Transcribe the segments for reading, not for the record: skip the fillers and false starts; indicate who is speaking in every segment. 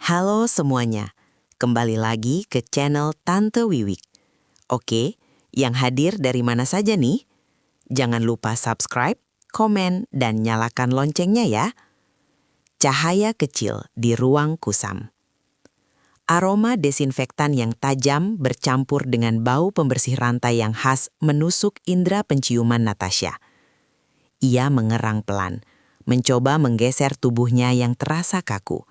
Speaker 1: Halo semuanya, kembali lagi ke channel Tante Wiwik. Oke, yang hadir dari mana saja nih? Jangan lupa subscribe, komen, dan nyalakan loncengnya ya. Cahaya kecil di ruang kusam. Aroma desinfektan yang tajam bercampur dengan bau pembersih rantai yang khas menusuk indera penciuman Natasha. Ia mengerang pelan, mencoba menggeser tubuhnya yang terasa kaku.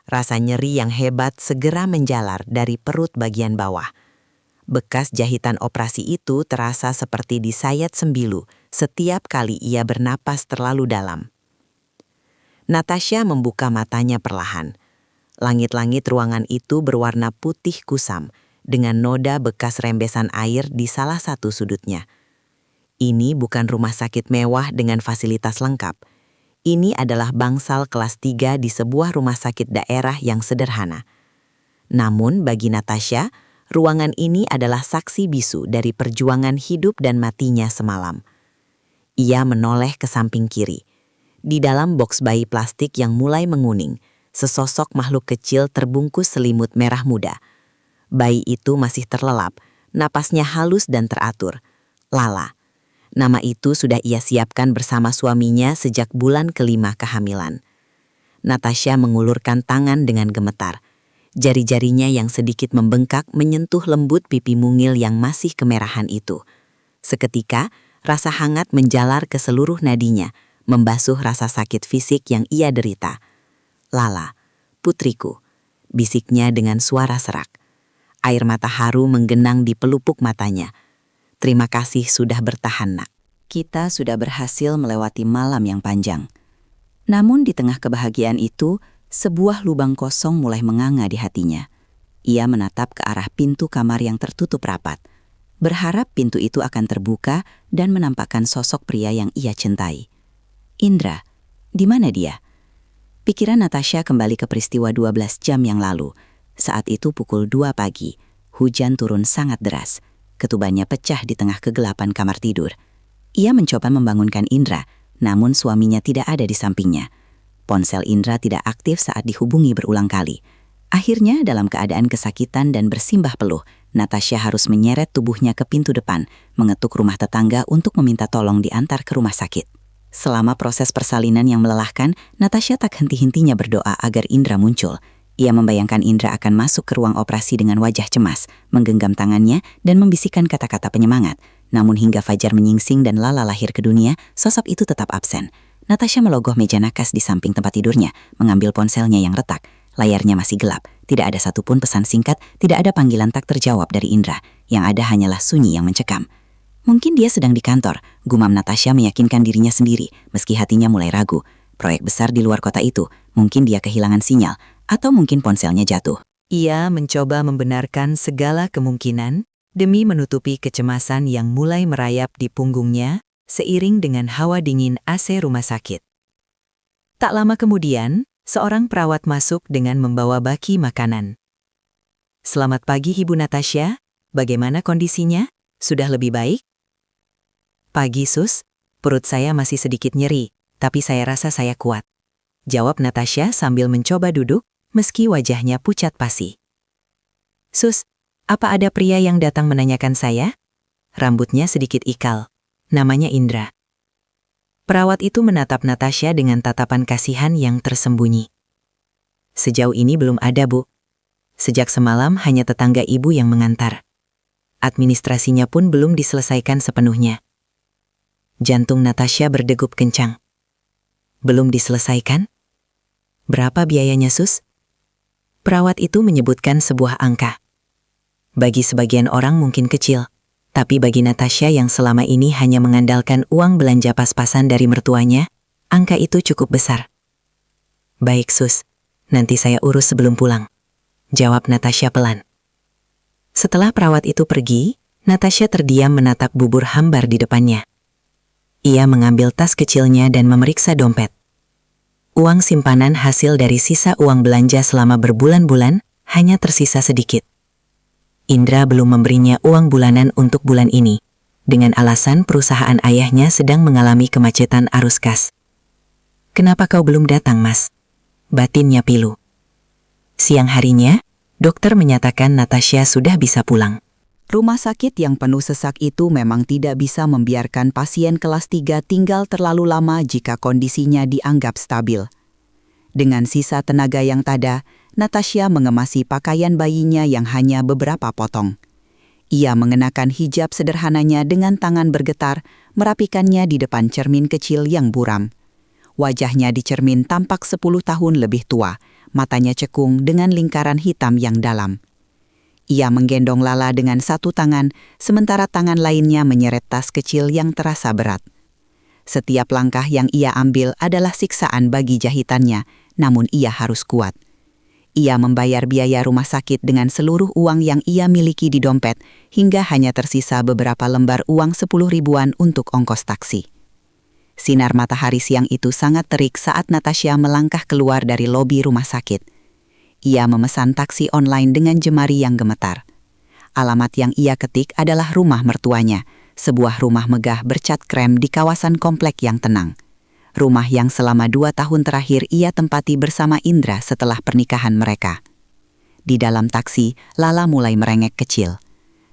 Speaker 1: Rasa nyeri yang hebat segera menjalar dari perut bagian bawah. Bekas jahitan operasi itu terasa seperti disayat sembilu setiap kali ia bernapas terlalu dalam. Natasha membuka matanya perlahan. Langit-langit ruangan itu berwarna putih kusam dengan noda bekas rembesan air di salah satu sudutnya. Ini bukan rumah sakit mewah dengan fasilitas lengkap. Ini adalah bangsal kelas 3 di sebuah rumah sakit daerah yang sederhana. Namun bagi Natasha, ruangan ini adalah saksi bisu dari perjuangan hidup dan matinya semalam. Ia menoleh ke samping kiri. Di dalam boks bayi plastik yang mulai menguning, sesosok makhluk kecil terbungkus selimut merah muda. Bayi itu masih terlelap, napasnya halus dan teratur. Lala. Nama itu sudah ia siapkan bersama suaminya sejak bulan kelima kehamilan. Natasha mengulurkan tangan dengan gemetar. Jari-jarinya yang sedikit membengkak menyentuh lembut pipi mungil yang masih kemerahan itu. Seketika, rasa hangat menjalar ke seluruh nadinya, membasuh rasa sakit fisik yang ia derita. "Lala, putriku," bisiknya dengan suara serak. Air mata haru menggenang di pelupuk matanya. "Terima kasih sudah bertahan, Nak. Kita sudah berhasil melewati malam yang panjang." Namun di tengah kebahagiaan itu, sebuah lubang kosong mulai menganga di hatinya. Ia menatap ke arah pintu kamar yang tertutup rapat, berharap pintu itu akan terbuka dan menampakkan sosok pria yang ia cintai. Indra, di mana dia? Pikiran Natasha kembali ke peristiwa 12 jam yang lalu. Saat itu pukul 2 pagi, hujan turun sangat deras. Ketubannya pecah di tengah kegelapan kamar tidur. Ia mencoba membangunkan Indra, namun suaminya tidak ada di sampingnya. Ponsel Indra tidak aktif saat dihubungi berulang kali. Akhirnya, dalam keadaan kesakitan dan bersimbah peluh, Natasha harus menyeret tubuhnya ke pintu depan, mengetuk rumah tetangga untuk meminta tolong diantar ke rumah sakit. Selama proses persalinan yang melelahkan, Natasha tak henti-hentinya berdoa agar Indra muncul. Ia membayangkan Indra akan masuk ke ruang operasi dengan wajah cemas, menggenggam tangannya dan membisikkan kata-kata penyemangat. Namun hingga fajar menyingsing dan Lala lahir ke dunia, sosok itu tetap absen. Natasha melogoh meja nakas di samping tempat tidurnya, mengambil ponselnya yang retak. Layarnya masih gelap, tidak ada satupun pesan singkat, tidak ada panggilan tak terjawab dari Indra. Yang ada hanyalah sunyi yang mencekam. Mungkin dia sedang di kantor, gumam Natasha meyakinkan dirinya sendiri, meski hatinya mulai ragu. Proyek besar di luar kota itu, mungkin dia kehilangan sinyal, atau mungkin ponselnya jatuh. Ia mencoba membenarkan segala kemungkinan demi menutupi kecemasan yang mulai merayap di punggungnya seiring dengan hawa dingin AC rumah sakit. Tak lama kemudian, seorang perawat masuk dengan membawa baki makanan. "Selamat pagi Ibu Natasha, bagaimana kondisinya? Sudah lebih baik?" "Pagi Sus, perut saya masih sedikit nyeri, tapi saya rasa saya kuat," jawab Natasha sambil mencoba duduk, meski wajahnya pucat pasi. "Sus, apa ada pria yang datang menanyakan saya?" Rambutnya sedikit ikal. "Namanya Indra." Perawat itu menatap Natasha dengan tatapan kasihan yang tersembunyi. "Sejauh ini belum ada, Bu. Sejak semalam hanya tetangga Ibu yang mengantar. Administrasinya pun belum diselesaikan sepenuhnya." Jantung Natasha berdegup kencang. "Belum diselesaikan? Berapa biayanya, Sus?" Perawat itu menyebutkan sebuah angka. Bagi sebagian orang mungkin kecil, tapi bagi Natasha yang selama ini hanya mengandalkan uang belanja pas-pasan dari mertuanya, angka itu cukup besar. "Baik Sus, nanti saya urus sebelum pulang," jawab Natasha pelan. Setelah perawat itu pergi, Natasha terdiam menatap bubur hambar di depannya. Ia mengambil tas kecilnya dan memeriksa dompet. Uang simpanan hasil dari sisa uang belanja selama berbulan-bulan hanya tersisa sedikit. Indra belum memberinya uang bulanan untuk bulan ini, dengan alasan perusahaan ayahnya sedang mengalami kemacetan arus kas. "Kenapa kau belum datang, Mas?" batinnya pilu.
Speaker 2: Siang harinya, dokter menyatakan Natasha sudah bisa pulang.
Speaker 1: Rumah sakit yang penuh sesak itu memang tidak bisa membiarkan pasien kelas 3 tinggal terlalu lama jika kondisinya dianggap stabil. Dengan sisa tenaga yang tada, Natasha mengemasi pakaian bayinya yang hanya beberapa potong. Ia mengenakan hijab sederhananya dengan tangan bergetar, merapikannya di depan cermin kecil yang buram. Wajahnya di cermin tampak 10 tahun lebih tua, matanya cekung dengan lingkaran hitam yang dalam. Ia menggendong Lala dengan satu tangan, sementara tangan lainnya menyeret tas kecil yang terasa berat. Setiap langkah yang ia ambil adalah siksaan bagi jahitannya, namun ia harus kuat. Ia membayar biaya rumah sakit dengan seluruh uang yang ia miliki di dompet, hingga hanya tersisa beberapa lembar uang 10 ribuan untuk ongkos taksi. Sinar matahari siang itu sangat terik saat Natasha melangkah keluar dari lobi rumah sakit. Ia memesan taksi online dengan jemari yang gemetar. Alamat yang ia ketik adalah rumah mertuanya, sebuah rumah megah bercat krem di kawasan komplek yang tenang. Rumah yang selama 2 tahun terakhir ia tempati bersama Indra setelah pernikahan mereka. Di dalam taksi, Lala mulai merengek kecil.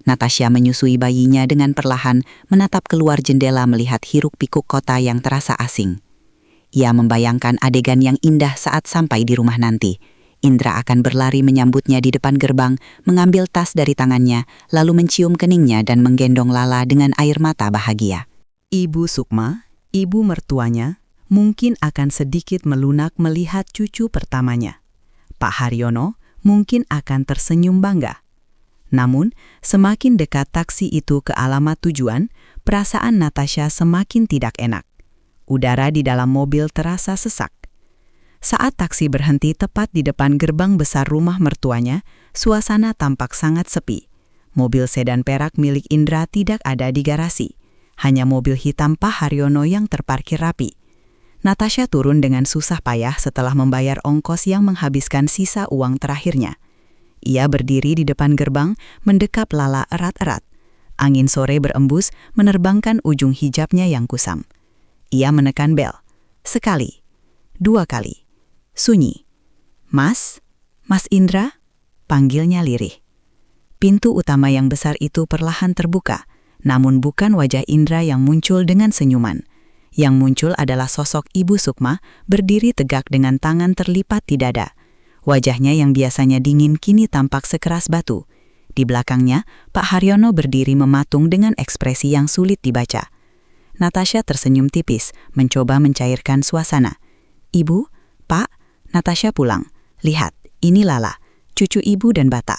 Speaker 1: Natasha menyusui bayinya dengan perlahan, menatap keluar jendela melihat hiruk-pikuk kota yang terasa asing. Ia membayangkan adegan yang indah saat sampai di rumah nanti. Indra akan berlari menyambutnya di depan gerbang, mengambil tas dari tangannya, lalu mencium keningnya dan menggendong Lala dengan air mata bahagia.
Speaker 3: Ibu Sukma, ibu mertuanya, mungkin akan sedikit melunak melihat cucu pertamanya. Pak Haryono mungkin akan tersenyum bangga. Namun, semakin dekat taksi itu ke alamat tujuan, perasaan Natasha semakin tidak enak. Udara di dalam mobil terasa sesak. Saat taksi berhenti tepat di depan gerbang besar rumah mertuanya, suasana tampak sangat sepi. Mobil sedan perak milik Indra tidak ada di garasi. Hanya mobil hitam Pak Haryono yang terparkir rapi. Natasha turun dengan susah payah setelah membayar ongkos yang menghabiskan sisa uang terakhirnya. Ia berdiri di depan gerbang, mendekap Lala erat-erat. Angin sore berembus, menerbangkan ujung hijabnya yang kusam. Ia menekan bel. Sekali. 2 kali. Sunyi. Mas? Mas Indra? Panggilnya lirih. Pintu utama yang besar itu perlahan terbuka, namun bukan wajah Indra yang muncul dengan senyuman. Yang muncul adalah sosok Ibu Sukma berdiri tegak dengan tangan terlipat di dada. Wajahnya yang biasanya dingin kini tampak sekeras batu. Di belakangnya, Pak Haryono berdiri mematung dengan ekspresi yang sulit dibaca. Natasha tersenyum tipis, mencoba mencairkan suasana. Ibu, Pak, Natasha pulang. Lihat, ini Lala, cucu ibu dan Bata.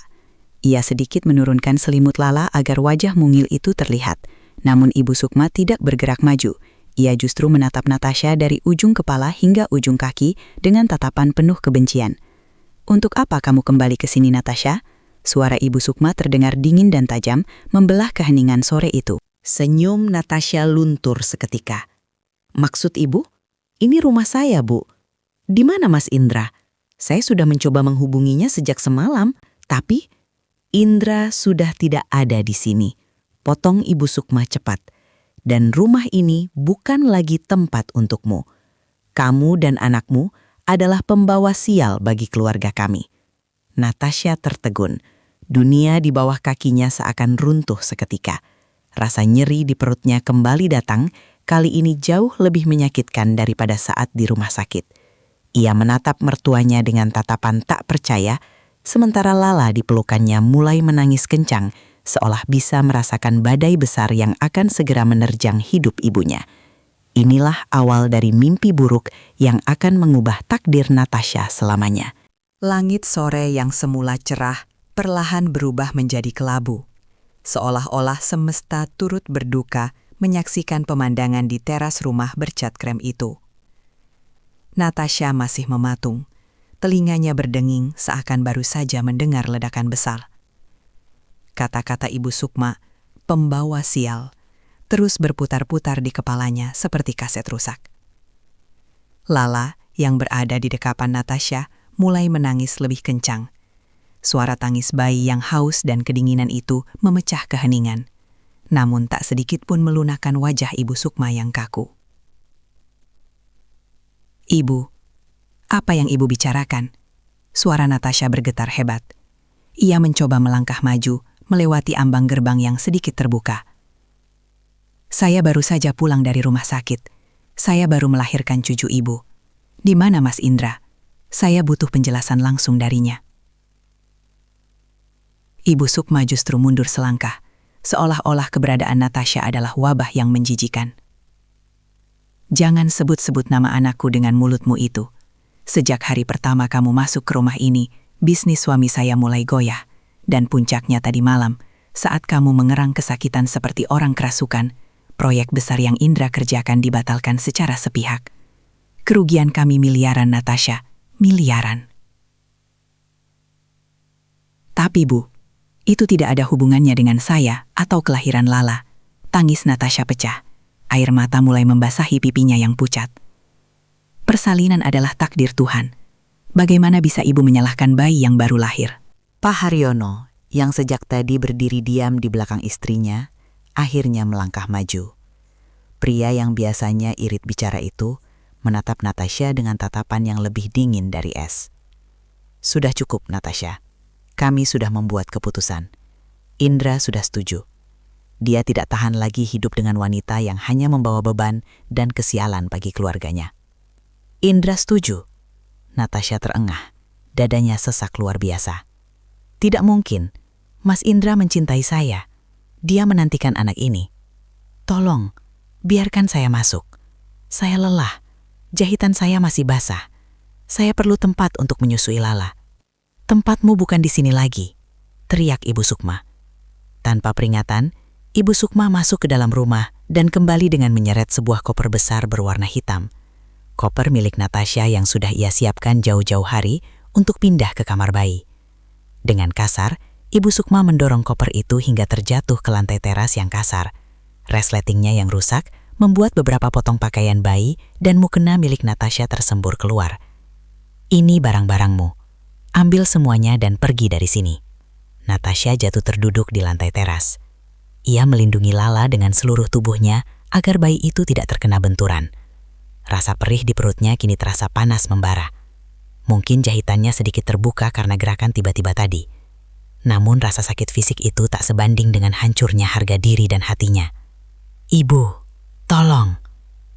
Speaker 3: Ia sedikit menurunkan selimut Lala agar wajah mungil itu terlihat. Namun Ibu Sukma tidak bergerak maju. Ia justru menatap Natasha dari ujung kepala hingga ujung kaki dengan tatapan penuh kebencian. Untuk apa kamu kembali ke sini, Natasha? Suara Ibu Sukma terdengar dingin dan tajam, membelah keheningan sore itu.
Speaker 1: Senyum Natasha luntur seketika. Maksud ibu? Ini rumah saya, Bu. Di mana Mas Indra? Saya sudah mencoba menghubunginya sejak semalam, tapi Indra sudah tidak ada di sini. Potong Ibu Sukma cepat. Dan rumah ini bukan lagi tempat untukmu. Kamu dan anakmu adalah pembawa sial bagi keluarga kami. Natasha tertegun. Dunia di bawah kakinya seakan runtuh seketika. Rasa nyeri di perutnya kembali datang, kali ini jauh lebih menyakitkan daripada saat di rumah sakit. Ia menatap mertuanya dengan tatapan tak percaya, sementara Lala di pelukannya mulai menangis kencang, seolah bisa merasakan badai besar yang akan segera menerjang hidup ibunya. Inilah awal dari mimpi buruk yang akan mengubah takdir Natasha selamanya.
Speaker 3: Langit sore yang semula cerah, perlahan berubah menjadi kelabu. Seolah-olah semesta turut berduka menyaksikan pemandangan di teras rumah bercat krem itu. Natasha masih mematung. Telinganya berdenging seakan baru saja mendengar ledakan besar. Kata-kata Ibu Sukma, pembawa sial, terus berputar-putar di kepalanya seperti kaset rusak. Lala, yang berada di dekapan Natasha, mulai menangis lebih kencang. Suara tangis bayi yang haus dan kedinginan itu memecah keheningan. Namun tak sedikit pun melunakkan wajah Ibu Sukma yang kaku. Ibu, apa yang Ibu bicarakan? Suara Natasha bergetar hebat. Ia mencoba melangkah maju, melewati ambang gerbang yang sedikit terbuka. Saya baru saja pulang dari rumah sakit. Saya baru melahirkan cucu ibu. Di mana Mas Indra? Saya butuh penjelasan langsung darinya. Ibu Sukma justru mundur selangkah, seolah-olah keberadaan Natasha adalah wabah yang menjijikan. Jangan sebut-sebut nama anakku dengan mulutmu itu. Sejak hari pertama kamu masuk ke rumah ini, bisnis suami saya mulai goyah. Dan puncaknya tadi malam, saat kamu mengerang kesakitan seperti orang kerasukan, proyek besar yang Indra kerjakan dibatalkan secara sepihak. Kerugian kami miliaran, Natasha, miliaran. Tapi Bu, itu tidak ada hubungannya dengan saya atau kelahiran Lala. Tangis Natasha pecah. Air mata mulai membasahi pipinya yang pucat. Persalinan adalah takdir Tuhan. Bagaimana bisa ibu menyalahkan bayi yang baru lahir?
Speaker 4: Pak Haryono, yang sejak tadi berdiri diam di belakang istrinya, akhirnya melangkah maju. Pria yang biasanya irit bicara itu menatap Natasha dengan tatapan yang lebih dingin dari es. Sudah cukup, Natasha. Kami sudah membuat keputusan. Indra sudah setuju. Dia tidak tahan lagi hidup dengan wanita yang hanya membawa beban dan kesialan bagi keluarganya. Indra setuju. Natasha terengah. Dadanya sesak luar biasa. Tidak mungkin. Mas Indra mencintai saya. Dia menantikan anak ini. Tolong, biarkan saya masuk. Saya lelah. Jahitan saya masih basah. Saya perlu tempat untuk menyusui Lala. Tempatmu bukan di sini lagi, teriak Ibu Sukma. Tanpa peringatan, Ibu Sukma masuk ke dalam rumah dan kembali dengan menyeret sebuah koper besar berwarna hitam. Koper milik Natasha yang sudah ia siapkan jauh-jauh hari untuk pindah ke kamar bayi. Dengan kasar, Ibu Sukma mendorong koper itu hingga terjatuh ke lantai teras yang kasar. Resletingnya yang rusak membuat beberapa potong pakaian bayi dan mukena milik Natasha tersembur keluar. Ini barang-barangmu. Ambil semuanya dan pergi dari sini. Natasha jatuh terduduk di lantai teras. Ia melindungi Lala dengan seluruh tubuhnya agar bayi itu tidak terkena benturan. Rasa perih di perutnya kini terasa panas membara. Mungkin jahitannya sedikit terbuka karena gerakan tiba-tiba tadi. Namun rasa sakit fisik itu tak sebanding dengan hancurnya harga diri dan hatinya. Ibu, tolong.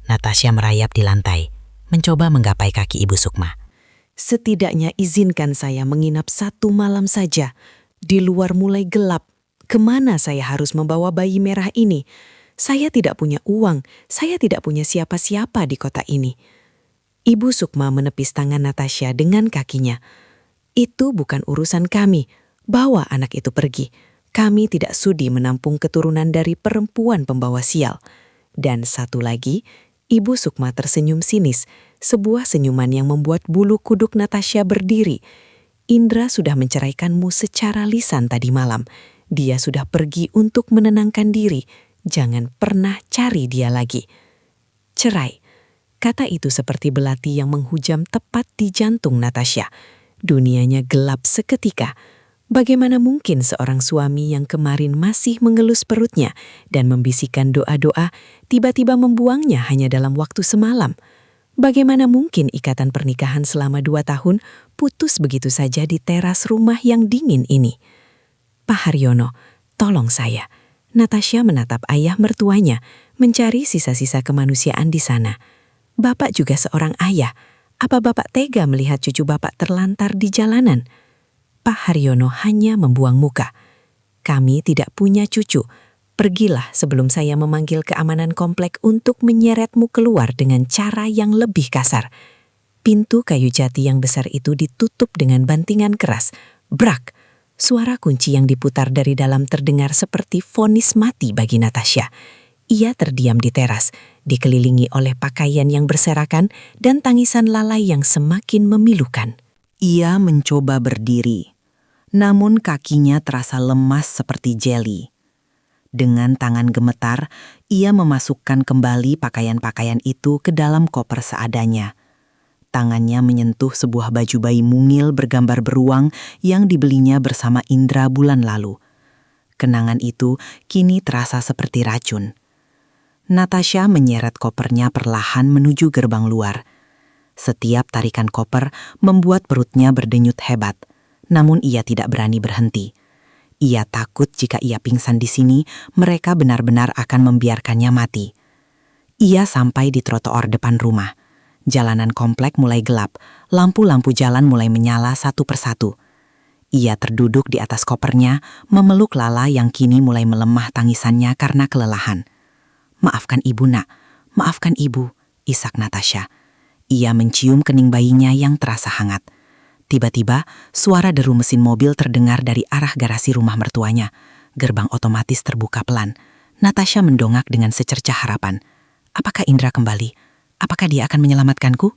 Speaker 4: Natasha merayap di lantai, mencoba menggapai kaki Ibu Sukma.
Speaker 1: Setidaknya izinkan saya menginap 1 malam saja. Di luar mulai gelap. Kemana saya harus membawa bayi merah ini? Saya tidak punya uang. Saya tidak punya siapa-siapa di kota ini. Ibu Sukma menepis tangan Natasha dengan kakinya. Itu bukan urusan kami. Bawa anak itu pergi. Kami tidak sudi menampung keturunan dari perempuan pembawa sial. Dan satu lagi, Ibu Sukma tersenyum sinis. Sebuah senyuman yang membuat bulu kuduk Natasha berdiri. Indra sudah menceraikanmu secara lisan tadi malam. Dia sudah pergi untuk menenangkan diri. Jangan pernah cari dia lagi. Cerai. Kata itu seperti belati yang menghujam tepat di jantung Natasha. Dunianya gelap seketika. Bagaimana mungkin seorang suami yang kemarin masih mengelus perutnya dan membisikkan doa-doa tiba-tiba membuangnya hanya dalam waktu semalam? Bagaimana mungkin ikatan pernikahan selama 2 tahun putus begitu saja di teras rumah yang dingin ini? Pak Haryono, tolong saya. Natasha menatap ayah mertuanya, mencari sisa-sisa kemanusiaan di sana. Bapak juga seorang ayah. Apa Bapak tega melihat cucu Bapak terlantar di jalanan? Pak Haryono hanya membuang muka. Kami tidak punya cucu. Pergilah sebelum saya memanggil keamanan komplek untuk menyeretmu keluar dengan cara yang lebih kasar. Pintu kayu jati yang besar itu ditutup dengan bantingan keras. Brak! Suara kunci yang diputar dari dalam terdengar seperti vonis mati bagi Natasha. Ia terdiam di teras, dikelilingi oleh pakaian yang berserakan dan tangisan lalai yang semakin memilukan.
Speaker 4: Ia mencoba berdiri, namun kakinya terasa lemas seperti jeli. Dengan tangan gemetar, ia memasukkan kembali pakaian-pakaian itu ke dalam koper seadanya. Tangannya menyentuh sebuah baju bayi mungil bergambar beruang yang dibelinya bersama Indra bulan lalu. Kenangan itu kini terasa seperti racun. Natasha menyeret kopernya perlahan menuju gerbang luar.
Speaker 2: Setiap tarikan koper membuat perutnya berdenyut hebat, namun ia tidak berani berhenti. Ia takut jika ia pingsan di sini, mereka benar-benar akan membiarkannya mati. Ia sampai di trotoar depan rumah. Jalanan komplek mulai gelap, lampu-lampu jalan mulai menyala satu persatu. Ia terduduk di atas kopernya, memeluk Lala yang kini mulai melemah tangisannya karena kelelahan. "Maafkan ibu, nak. Maafkan ibu," isak Natasha. Ia mencium kening bayinya yang terasa hangat. Tiba-tiba, suara deru mesin mobil terdengar dari arah garasi rumah mertuanya. Gerbang otomatis terbuka pelan. Natasha mendongak dengan secercah harapan. Apakah Indra kembali? Apakah dia akan menyelamatkanku?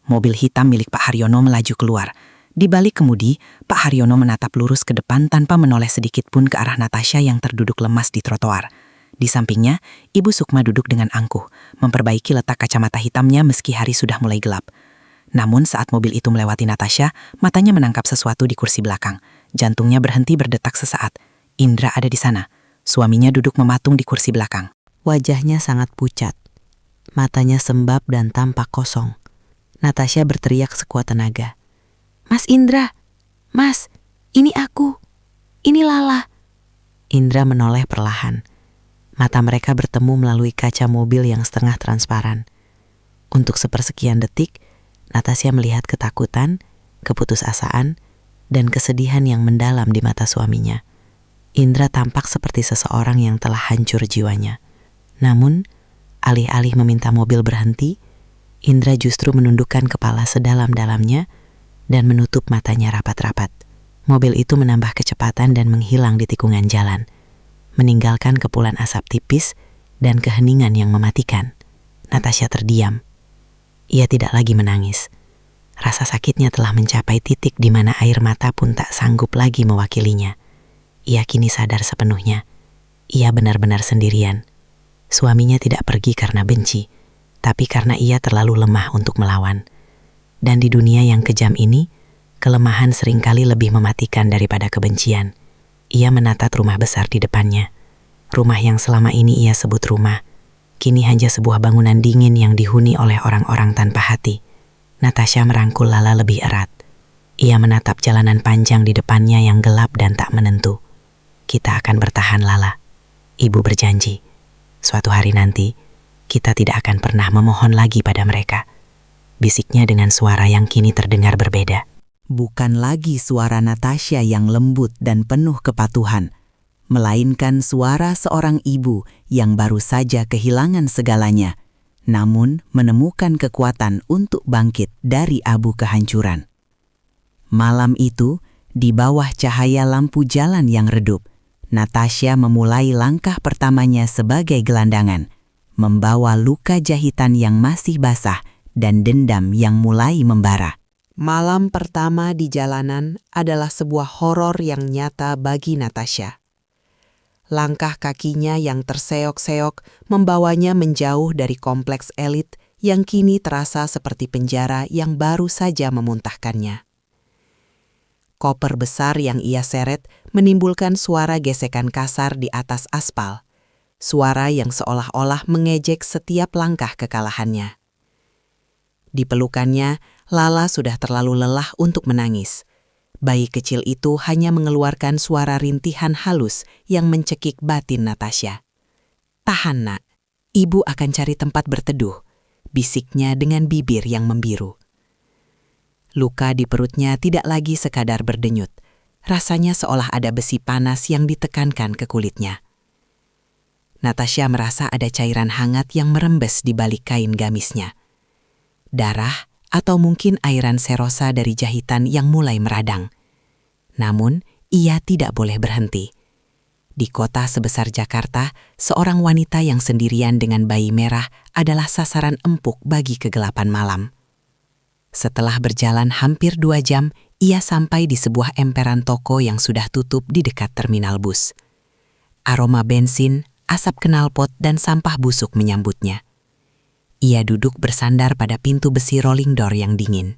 Speaker 2: Mobil hitam milik Pak Haryono melaju keluar. Di balik kemudi, Pak Haryono menatap lurus ke depan tanpa menoleh sedikit pun ke arah Natasha yang terduduk lemas di trotoar. Di sampingnya, Ibu Sukma duduk dengan angkuh, memperbaiki letak kacamata hitamnya meski hari sudah mulai gelap. Namun saat mobil itu melewati Natasha, matanya menangkap sesuatu di kursi belakang. Jantungnya berhenti berdetak sesaat. Indra ada di sana. Suaminya duduk mematung di kursi belakang.
Speaker 4: Wajahnya sangat pucat. Matanya sembab dan tampak kosong. Natasha berteriak sekuat tenaga. "Mas Indra! Mas, ini aku. Ini Lala." Indra menoleh perlahan. Mata mereka bertemu melalui kaca mobil yang setengah transparan. Untuk sepersekian detik, Natasha melihat ketakutan, keputusasaan, dan kesedihan yang mendalam di mata suaminya. Indra tampak seperti seseorang yang telah hancur jiwanya. Namun, alih-alih meminta mobil berhenti, Indra justru menundukkan kepala sedalam-dalamnya dan menutup matanya rapat-rapat. Mobil itu menambah kecepatan dan menghilang di tikungan jalan, meninggalkan kepulan asap tipis dan keheningan yang mematikan. Natasha terdiam. Ia tidak lagi menangis. Rasa sakitnya telah mencapai titik di mana air mata pun tak sanggup lagi mewakilinya. Ia kini sadar sepenuhnya. Ia benar-benar sendirian. Suaminya tidak pergi karena benci, tapi karena ia terlalu lemah untuk melawan. Dan di dunia yang kejam ini, kelemahan seringkali lebih mematikan daripada kebencian. Ia menatap rumah besar di depannya. Rumah yang selama ini ia sebut rumah, kini hanya sebuah bangunan dingin yang dihuni oleh orang-orang tanpa hati. Natasha merangkul Lala lebih erat. Ia menatap jalanan panjang di depannya yang gelap dan tak menentu. "Kita akan bertahan, Lala. Ibu berjanji. Suatu hari nanti, kita tidak akan pernah memohon lagi pada mereka." Bisiknya dengan suara yang kini terdengar berbeda.
Speaker 1: Bukan lagi suara Natasha yang lembut dan penuh kepatuhan, melainkan suara seorang ibu yang baru saja kehilangan segalanya, namun menemukan kekuatan untuk bangkit dari abu kehancuran. Malam itu, di bawah cahaya lampu jalan yang redup, Natasha memulai langkah pertamanya sebagai gelandangan, membawa luka jahitan yang masih basah dan dendam yang mulai membara. Malam pertama di jalanan adalah sebuah horor yang nyata bagi Natasha. Langkah kakinya yang terseok-seok membawanya menjauh dari kompleks elit yang kini terasa seperti penjara yang baru saja memuntahkannya. Koper besar yang ia seret menimbulkan suara gesekan kasar di atas aspal, suara yang seolah-olah mengejek setiap langkah kekalahannya. Di pelukannya, Lala sudah terlalu lelah untuk menangis. Bayi kecil itu hanya mengeluarkan suara rintihan halus yang mencekik batin Natasha. "Tahan, nak. Ibu akan cari tempat berteduh," bisiknya dengan bibir yang membiru. Luka di perutnya tidak lagi sekadar berdenyut. Rasanya seolah ada besi panas yang ditekankan ke kulitnya. Natasha merasa ada cairan hangat yang merembes di balik kain gamisnya. Darah atau mungkin airan serosa dari jahitan yang mulai meradang. Namun, ia tidak boleh berhenti. Di kota sebesar Jakarta, seorang wanita yang sendirian dengan bayi merah adalah sasaran empuk bagi kegelapan malam. Setelah berjalan hampir 2 jam, ia sampai di sebuah emperan toko yang sudah tutup di dekat terminal bus. Aroma bensin, asap knalpot, dan sampah busuk menyambutnya. Ia duduk bersandar pada pintu besi rolling door yang dingin.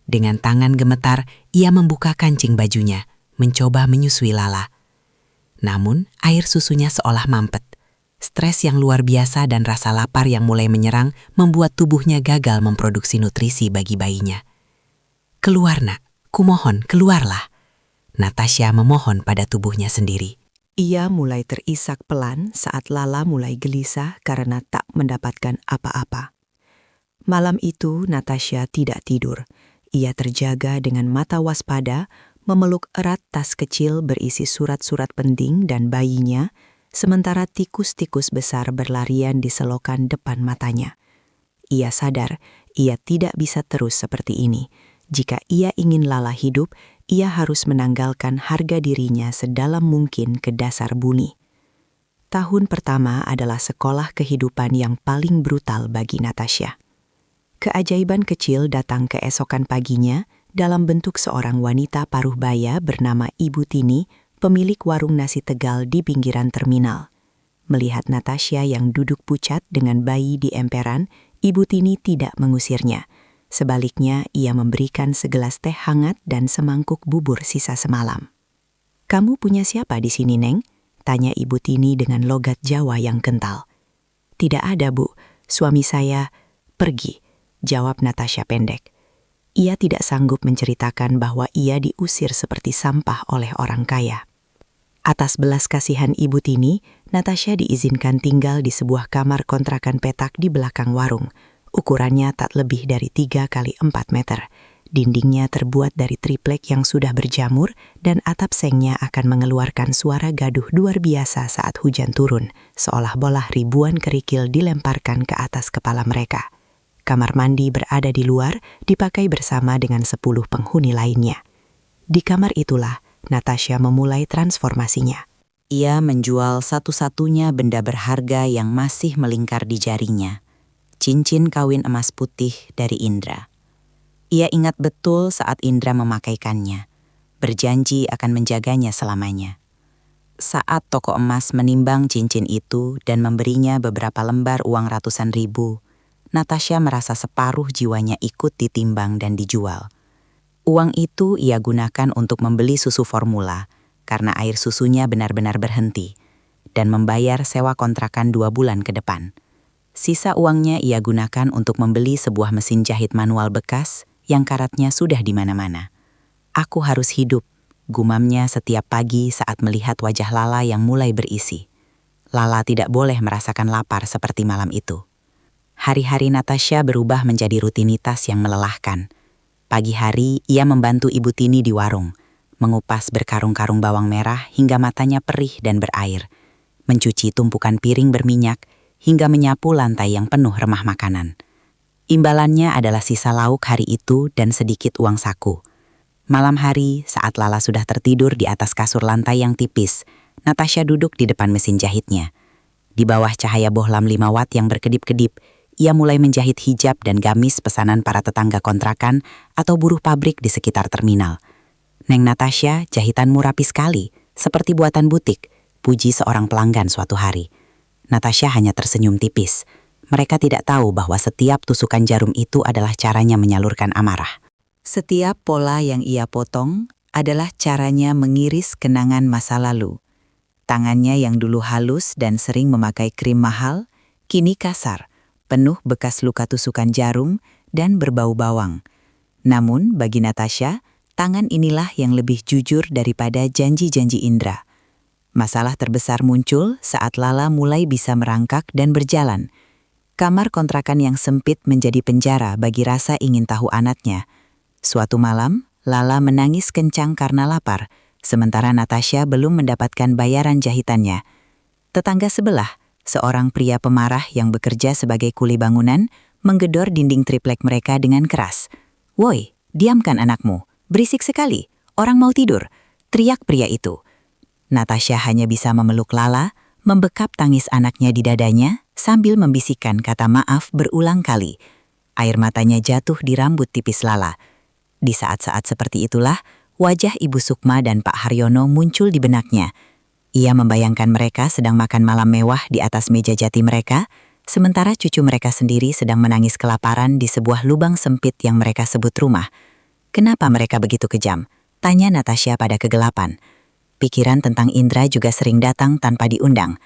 Speaker 1: Dengan tangan gemetar, ia membuka kancing bajunya, mencoba menyusui Lala. Namun, air susunya seolah mampet.
Speaker 2: Stres yang luar biasa dan rasa lapar yang mulai menyerang membuat tubuhnya gagal memproduksi nutrisi bagi bayinya. "Keluar, Nak. Kumohon, keluarlah." Natasha memohon pada tubuhnya sendiri. Ia mulai terisak pelan saat Lala mulai gelisah karena tak mendapatkan apa-apa. Malam itu Natasha tidak tidur. Ia terjaga dengan mata waspada, memeluk erat tas kecil berisi surat-surat penting dan bayinya, sementara tikus-tikus besar berlarian di selokan depan matanya. Ia sadar ia tidak bisa terus seperti ini. Jika ia ingin Lala hidup, ia harus menanggalkan harga dirinya sedalam mungkin ke dasar bumi. Tahun pertama adalah sekolah kehidupan yang paling brutal bagi Natasha. Keajaiban kecil datang keesokan paginya dalam bentuk seorang wanita paruh baya bernama Ibu Tini, pemilik warung nasi Tegal di pinggiran terminal. Melihat Natasha yang duduk pucat dengan bayi di emperan, Ibu Tini tidak mengusirnya. Sebaliknya, ia memberikan segelas teh hangat dan semangkuk bubur sisa semalam. "Kamu punya siapa di sini, Neng?" tanya Ibu Tini dengan logat Jawa yang kental. "Tidak ada, Bu. Suami saya pergi," jawab Natasha pendek. Ia tidak sanggup menceritakan bahwa ia diusir seperti sampah oleh orang kaya. Atas belas kasihan Ibu Tini, Natasha diizinkan tinggal di sebuah kamar kontrakan petak di belakang warung. Ukurannya tak lebih dari 3 kali 4 meter. Dindingnya terbuat dari triplek yang sudah berjamur dan atap sengnya akan mengeluarkan suara gaduh luar biasa saat hujan turun, seolah-olah ribuan kerikil dilemparkan ke atas kepala mereka. Kamar mandi berada di luar, dipakai bersama dengan 10 penghuni lainnya. Di kamar itulah Natasha memulai transformasinya.
Speaker 4: Ia menjual satu-satunya benda berharga yang masih melingkar di jarinya, cincin kawin emas putih dari Indra. Ia ingat betul saat Indra memakaikannya, berjanji akan menjaganya selamanya. Saat toko emas menimbang cincin itu dan memberinya beberapa lembar uang ratusan ribu, Natasha merasa separuh jiwanya ikut ditimbang dan dijual. Uang itu ia gunakan untuk membeli susu formula, karena air susunya benar-benar berhenti, dan membayar sewa kontrakan 2 bulan ke depan. Sisa uangnya ia gunakan untuk membeli sebuah mesin jahit manual bekas yang karatnya sudah di mana-mana. "Aku harus hidup," gumamnya setiap pagi saat melihat wajah Lala yang mulai berisi. Lala tidak boleh merasakan lapar seperti malam itu. Hari-hari Natasha berubah menjadi rutinitas yang melelahkan. Pagi hari ia membantu Ibu Tini di warung, mengupas berkarung-karung bawang merah hingga matanya perih dan berair, mencuci tumpukan piring berminyak, hingga menyapu lantai yang penuh remah makanan. Imbalannya adalah sisa lauk hari itu dan sedikit uang saku. Malam hari, saat Lala sudah tertidur di atas kasur lantai yang tipis, Natasha duduk di depan mesin jahitnya. Di bawah cahaya bohlam 5 watt yang berkedip-kedip, ia mulai menjahit hijab dan gamis pesanan para tetangga kontrakan atau buruh pabrik di sekitar terminal. "Neng Natasha, jahitanmu rapi sekali, seperti buatan butik," puji seorang pelanggan suatu hari. Natasha hanya tersenyum tipis. Mereka tidak tahu bahwa setiap tusukan jarum itu adalah caranya menyalurkan amarah. Setiap pola yang ia potong adalah caranya mengiris kenangan masa lalu. Tangannya yang dulu halus dan sering memakai krim mahal, kini kasar, penuh bekas luka tusukan jarum dan berbau bawang. Namun bagi Natasha, tangan inilah yang lebih jujur daripada janji-janji Indra. Masalah terbesar muncul saat Lala mulai bisa merangkak dan berjalan. Kamar kontrakan yang sempit menjadi penjara bagi rasa ingin tahu anaknya. Suatu malam, Lala menangis kencang karena lapar, sementara Natasha belum mendapatkan bayaran jahitannya. Tetangga sebelah, seorang pria pemarah yang bekerja sebagai kuli bangunan, menggedor dinding triplek mereka dengan keras. "Woi, diamkan anakmu, berisik sekali, orang mau tidur," teriak pria itu. Natasha hanya bisa memeluk Lala, membekap tangis anaknya di dadanya, sambil membisikkan kata maaf berulang kali. Air matanya jatuh di rambut tipis Lala. Di saat-saat seperti itulah, wajah Ibu Sukma dan Pak Haryono muncul di benaknya. Ia membayangkan mereka sedang makan malam mewah di atas meja jati mereka, sementara cucu mereka sendiri sedang menangis kelaparan di sebuah lubang sempit yang mereka sebut rumah. "Kenapa mereka begitu kejam?" tanya Natasha pada kegelapan. Pikiran tentang Indra juga sering datang tanpa diundang.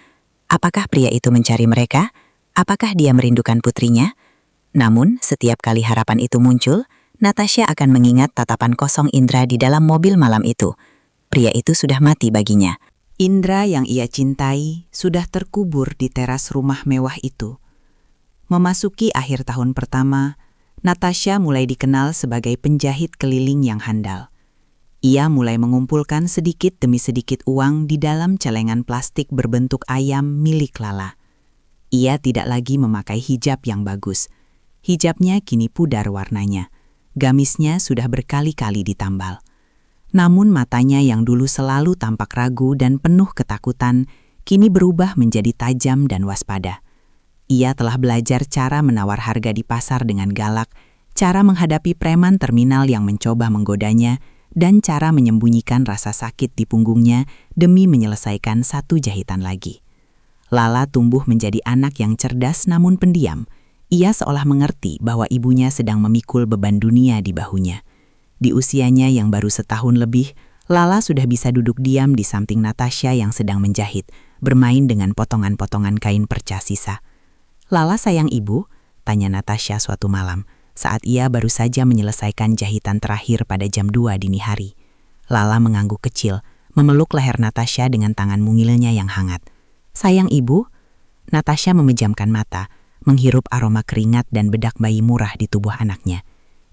Speaker 2: Apakah pria itu mencari mereka? Apakah dia merindukan putrinya? Namun, setiap kali harapan itu muncul, Natasha akan mengingat tatapan kosong Indra di dalam mobil malam itu. Pria itu sudah mati baginya.
Speaker 4: Indra yang ia cintai sudah terkubur di teras rumah mewah itu. Memasuki akhir tahun pertama, Natasha mulai dikenal sebagai penjahit keliling yang handal. Ia mulai mengumpulkan sedikit demi sedikit uang di dalam celengan plastik berbentuk ayam milik Lala. Ia tidak lagi memakai hijab yang bagus. Hijabnya kini pudar warnanya. Gamisnya sudah berkali-kali ditambal. Namun matanya yang dulu selalu tampak ragu dan penuh ketakutan, kini berubah menjadi tajam dan waspada. Ia telah belajar cara menawar harga di pasar dengan galak, cara menghadapi preman terminal yang mencoba menggodanya, dan cara menyembunyikan rasa sakit di punggungnya demi menyelesaikan satu jahitan lagi. Lala tumbuh menjadi anak yang cerdas namun pendiam. Ia seolah mengerti bahwa ibunya sedang memikul beban dunia di bahunya. Di usianya yang baru setahun lebih, Lala sudah bisa duduk diam di samping Natasha yang sedang menjahit, bermain dengan potongan-potongan kain perca sisa. "Lala sayang ibu?" tanya Natasha suatu malam, saat ia baru saja menyelesaikan jahitan terakhir pada jam 2 dini hari. Lala mengangguk kecil, memeluk leher Natasha dengan tangan mungilnya yang hangat. "Sayang ibu?" Natasha memejamkan mata, menghirup aroma keringat dan bedak bayi murah di tubuh anaknya.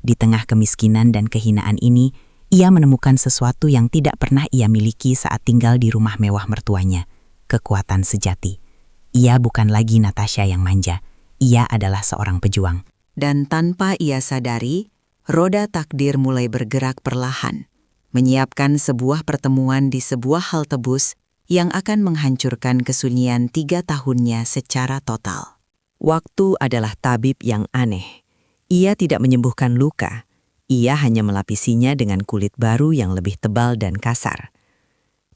Speaker 4: Di tengah kemiskinan dan kehinaan ini, ia menemukan sesuatu yang tidak pernah ia miliki saat tinggal di rumah mewah mertuanya, kekuatan sejati. Ia bukan lagi Natasha yang manja, ia adalah seorang pejuang.
Speaker 1: Dan tanpa ia sadari, roda takdir mulai bergerak perlahan, menyiapkan sebuah pertemuan di sebuah halte bus yang akan menghancurkan kesunyian 3 tahunnya secara total. Waktu adalah tabib yang aneh. Ia tidak menyembuhkan luka, ia hanya melapisinya dengan kulit baru yang lebih tebal dan kasar.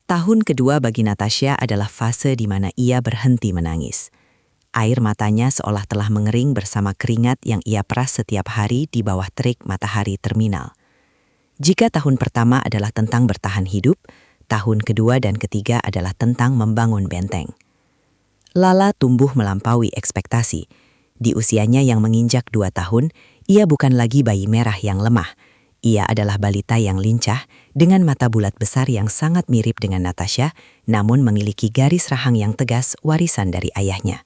Speaker 1: Tahun kedua bagi Natasha adalah fase di mana ia berhenti menangis. Air matanya seolah telah mengering bersama keringat yang ia peras setiap hari di bawah terik matahari terminal. Jika tahun pertama adalah tentang bertahan hidup, tahun kedua dan ketiga adalah tentang membangun benteng. Lala tumbuh melampaui ekspektasi. Di usianya yang menginjak 2 tahun, ia bukan lagi bayi merah yang lemah. Ia adalah balita yang lincah, dengan mata bulat besar yang sangat mirip dengan Natasha, namun memiliki garis rahang yang tegas warisan dari ayahnya.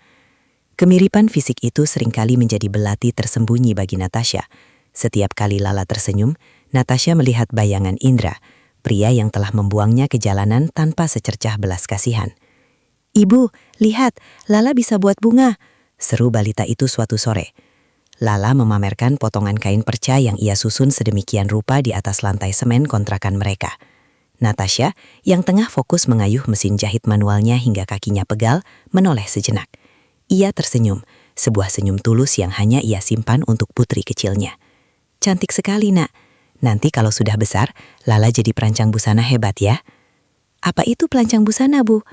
Speaker 1: Kemiripan fisik itu seringkali menjadi belati tersembunyi bagi Natasha. Setiap kali Lala tersenyum, Natasha melihat bayangan Indra, pria yang telah membuangnya ke jalanan tanpa secercah belas kasihan. "Ibu, lihat, Lala bisa buat bunga," seru balita itu suatu sore. Lala memamerkan potongan kain perca yang ia susun sedemikian rupa di atas lantai semen kontrakan mereka. Natasha, yang tengah fokus mengayuh mesin jahit manualnya hingga kakinya pegal, menoleh sejenak. Ia tersenyum, sebuah senyum tulus yang hanya ia simpan untuk putri kecilnya. "Cantik sekali, Nak. Nanti kalau sudah besar, Lala jadi perancang busana hebat ya." "Apa itu perancang busana, Bu?"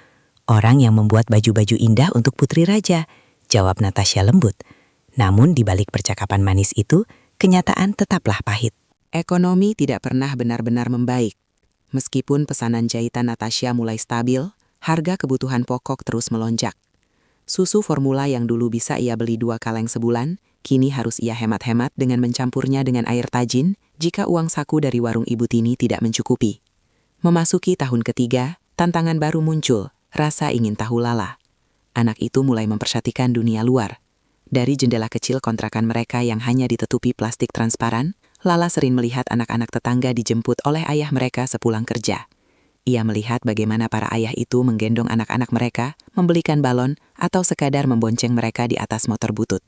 Speaker 1: "Orang yang membuat baju-baju indah untuk putri raja," jawab Natasha lembut. Namun di balik percakapan manis itu, kenyataan tetaplah pahit. Ekonomi tidak pernah benar-benar membaik. Meskipun pesanan jahitan Natasha mulai stabil, harga kebutuhan pokok terus melonjak. Susu formula yang dulu bisa ia beli 2 kaleng sebulan, kini harus ia hemat-hemat dengan mencampurnya dengan air tajin jika uang saku dari warung Ibu Tini tidak mencukupi. Memasuki tahun ketiga, tantangan baru muncul, rasa ingin tahu Lala. Anak itu mulai memperhatikan dunia luar. Dari jendela kecil kontrakan mereka yang hanya ditutupi plastik transparan, Lala sering melihat anak-anak tetangga dijemput oleh ayah mereka sepulang kerja. Ia melihat bagaimana para ayah itu menggendong anak-anak mereka, membelikan balon, atau sekadar membonceng mereka di atas motor butut.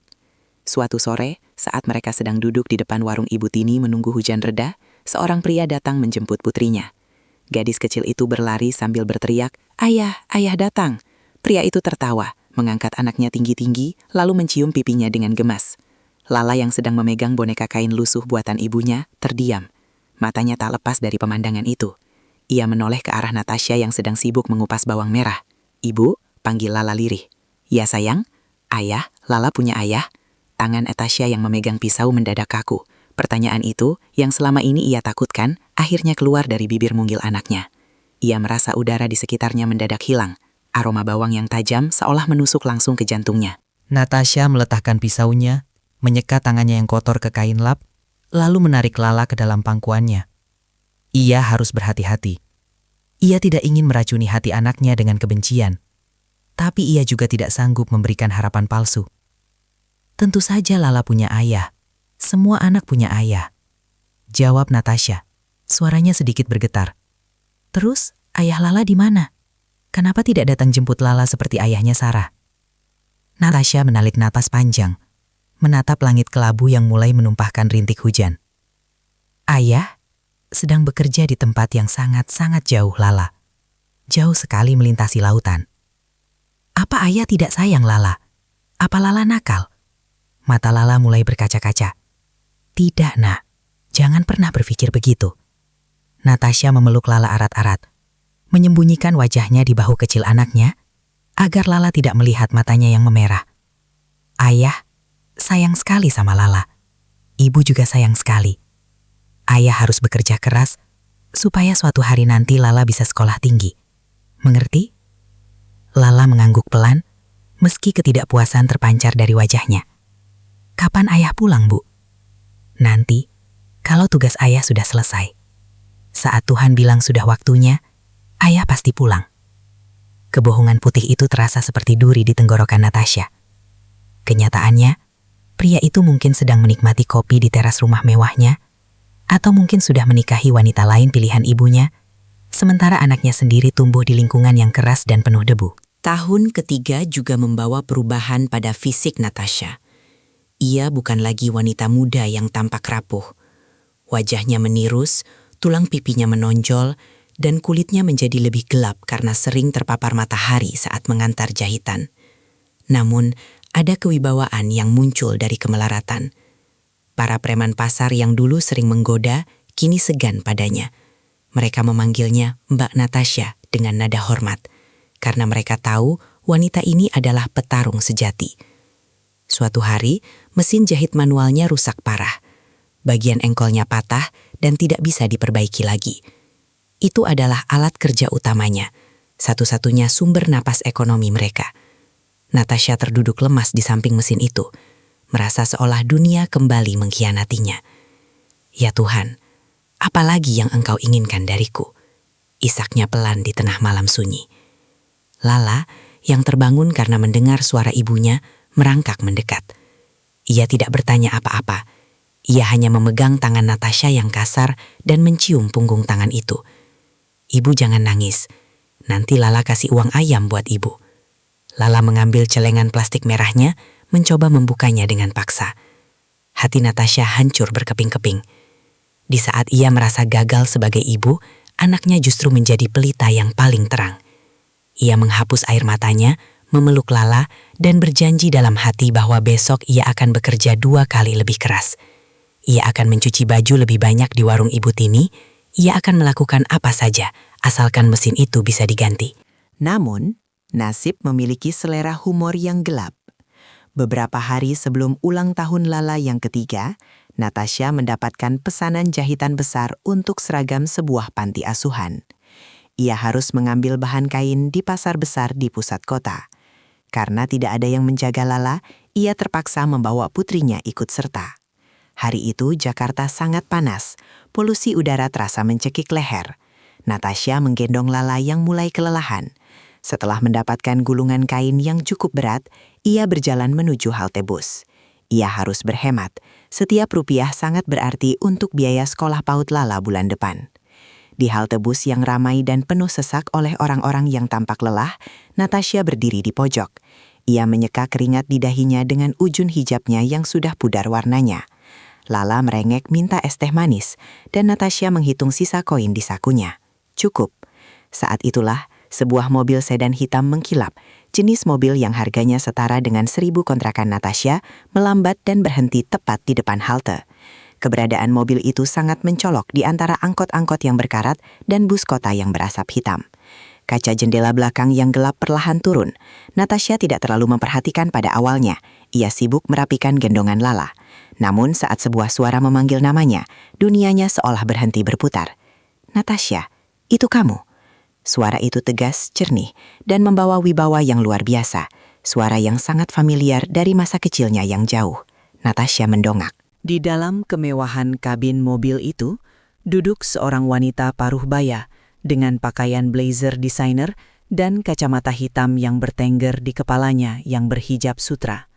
Speaker 1: Suatu sore, saat mereka sedang duduk di depan warung Ibu Tini menunggu hujan reda, seorang pria datang menjemput putrinya. Gadis kecil itu berlari sambil berteriak, "Ayah, ayah datang!" Pria itu tertawa, mengangkat anaknya tinggi-tinggi, lalu mencium pipinya dengan gemas. Lala yang sedang memegang boneka kain lusuh buatan ibunya, terdiam. Matanya tak lepas dari pemandangan itu. Ia menoleh ke arah Natasha yang sedang sibuk mengupas bawang merah. "Ibu," panggil Lala lirih. "Ya sayang." "Ayah, Lala punya ayah?" Tangan Natasha yang memegang pisau mendadak kaku. Pertanyaan itu, yang selama ini ia takutkan, akhirnya keluar dari bibir mungil anaknya. Ia merasa udara di sekitarnya mendadak hilang.
Speaker 2: Aroma bawang yang tajam seolah menusuk langsung ke jantungnya.
Speaker 5: Natasha meletakkan pisaunya, menyekat tangannya yang kotor ke kain lap, lalu menarik Lala ke dalam pangkuannya. Ia harus berhati-hati. Ia tidak ingin meracuni hati anaknya dengan kebencian. Tapi ia juga tidak sanggup memberikan harapan palsu. Tentu saja Lala punya ayah. Semua anak punya ayah. Jawab Natasha. Suaranya sedikit bergetar. Terus, ayah Lala di mana? Kenapa tidak datang jemput Lala seperti ayahnya Sarah? Natasha menarik napas panjang, menatap langit kelabu yang mulai menumpahkan rintik hujan. Ayah sedang bekerja di tempat yang sangat-sangat jauh, Lala. Jauh sekali melintasi lautan. Apa ayah tidak sayang Lala? Apa Lala nakal? Mata Lala mulai berkaca-kaca. Tidak, Nak. Jangan pernah berpikir begitu. Natasha memeluk Lala erat-erat, menyembunyikan wajahnya di bahu kecil anaknya, agar Lala tidak melihat matanya yang memerah. Ayah sayang sekali sama Lala. Ibu juga sayang sekali. Ayah harus bekerja keras, supaya suatu hari nanti Lala bisa sekolah tinggi. Mengerti? Lala mengangguk pelan, meski ketidakpuasan terpancar dari wajahnya. Kapan ayah pulang, Bu? Nanti, kalau tugas ayah sudah selesai. Saat Tuhan bilang sudah waktunya, ayah pasti pulang. Kebohongan putih itu terasa seperti duri di tenggorokan Natasha. Kenyataannya, pria itu mungkin sedang menikmati kopi di teras rumah mewahnya, atau mungkin sudah menikahi wanita lain pilihan ibunya, sementara anaknya sendiri tumbuh di lingkungan yang keras dan penuh debu.
Speaker 1: Tahun ketiga juga membawa perubahan pada fisik Natasha. Ia bukan lagi wanita muda yang tampak rapuh. Wajahnya menirus, tulang pipinya menonjol, dan kulitnya menjadi lebih gelap karena sering terpapar matahari saat mengantar jahitan. Namun, ada kewibawaan yang muncul dari kemelaratan. Para preman pasar yang dulu sering menggoda, kini segan padanya. Mereka memanggilnya Mbak Natasha dengan nada hormat, karena mereka tahu wanita ini adalah petarung sejati. Suatu hari, mesin jahit manualnya rusak parah. Bagian engkolnya patah dan tidak bisa diperbaiki lagi. Itu adalah alat kerja utamanya, satu-satunya sumber napas ekonomi mereka. Natasha terduduk lemas di samping mesin itu, merasa seolah dunia kembali mengkhianatinya. Ya Tuhan, apa lagi yang Engkau inginkan dariku? Isaknya pelan di tengah malam sunyi. Lala, yang terbangun karena mendengar suara ibunya, merangkak mendekat. Ia tidak bertanya apa-apa. Ia hanya memegang tangan Natasha yang kasar dan mencium punggung tangan itu. Ibu jangan nangis. Nanti Lala kasih uang ayam buat ibu. Lala mengambil celengan plastik merahnya, mencoba membukanya dengan paksa. Hati Natasha hancur berkeping-keping. Di saat ia merasa gagal sebagai ibu, anaknya justru menjadi pelita yang paling terang. Ia menghapus air matanya, memeluk Lala, dan berjanji dalam hati bahwa besok ia akan bekerja 2 kali lebih keras. Ia akan mencuci baju lebih banyak di warung Ibu Tini. Ia akan melakukan apa saja, asalkan mesin itu bisa diganti.
Speaker 2: Namun, nasib memiliki selera humor yang gelap. Beberapa hari sebelum ulang tahun Lala yang ketiga, Natasha mendapatkan pesanan jahitan besar untuk seragam sebuah panti asuhan. Ia harus mengambil bahan kain di pasar besar di pusat kota. Karena tidak ada yang menjaga Lala, ia terpaksa membawa putrinya ikut serta. Hari itu Jakarta sangat panas, polusi udara terasa mencekik leher. Natasha menggendong Lala yang mulai kelelahan. Setelah mendapatkan gulungan kain yang cukup berat, ia berjalan menuju halte bus. Ia harus berhemat, setiap rupiah sangat berarti untuk biaya sekolah PAUD Lala bulan depan. Di halte bus yang ramai dan penuh sesak oleh orang-orang yang tampak lelah, Natasha berdiri di pojok. Ia menyeka keringat di dahinya dengan ujung hijabnya yang sudah pudar warnanya. Lala merengek minta es teh manis, dan Natasha menghitung sisa koin di sakunya. Cukup. Saat itulah, sebuah mobil sedan hitam mengkilap, jenis mobil yang harganya setara dengan 1.000 kontrakan Natasha, melambat dan berhenti tepat di depan halte. Keberadaan mobil itu sangat mencolok di antara angkot-angkot yang berkarat dan bus kota yang berasap hitam. Kaca jendela belakang yang gelap perlahan turun. Natasha tidak terlalu memperhatikan pada awalnya. Ia sibuk merapikan gendongan Lala. Namun saat sebuah suara memanggil namanya, dunianya seolah berhenti berputar. Natasha, itu kamu. Suara itu tegas, jernih, dan membawa wibawa yang luar biasa. Suara yang sangat familiar dari masa kecilnya yang jauh. Natasha mendongak. Di dalam kemewahan kabin mobil itu, duduk seorang wanita paruh baya dengan pakaian blazer desainer dan kacamata hitam yang bertengger di kepalanya yang berhijab sutra.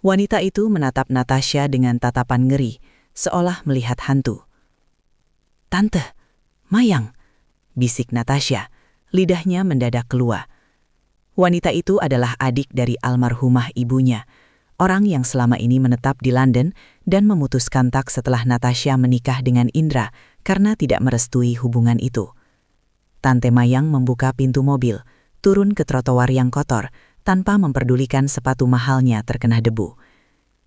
Speaker 2: Wanita itu menatap Natasha dengan tatapan ngeri, seolah melihat hantu. "Tante, Mayang," bisik Natasha, lidahnya mendadak keluar. Wanita itu adalah adik dari almarhumah ibunya, orang yang selama ini menetap di London dan memutuskan tak setelah Natasha menikah dengan Indra karena tidak merestui hubungan itu. Tante Mayang membuka pintu mobil, turun ke trotoar yang kotor, tanpa memperdulikan sepatu mahalnya terkena debu.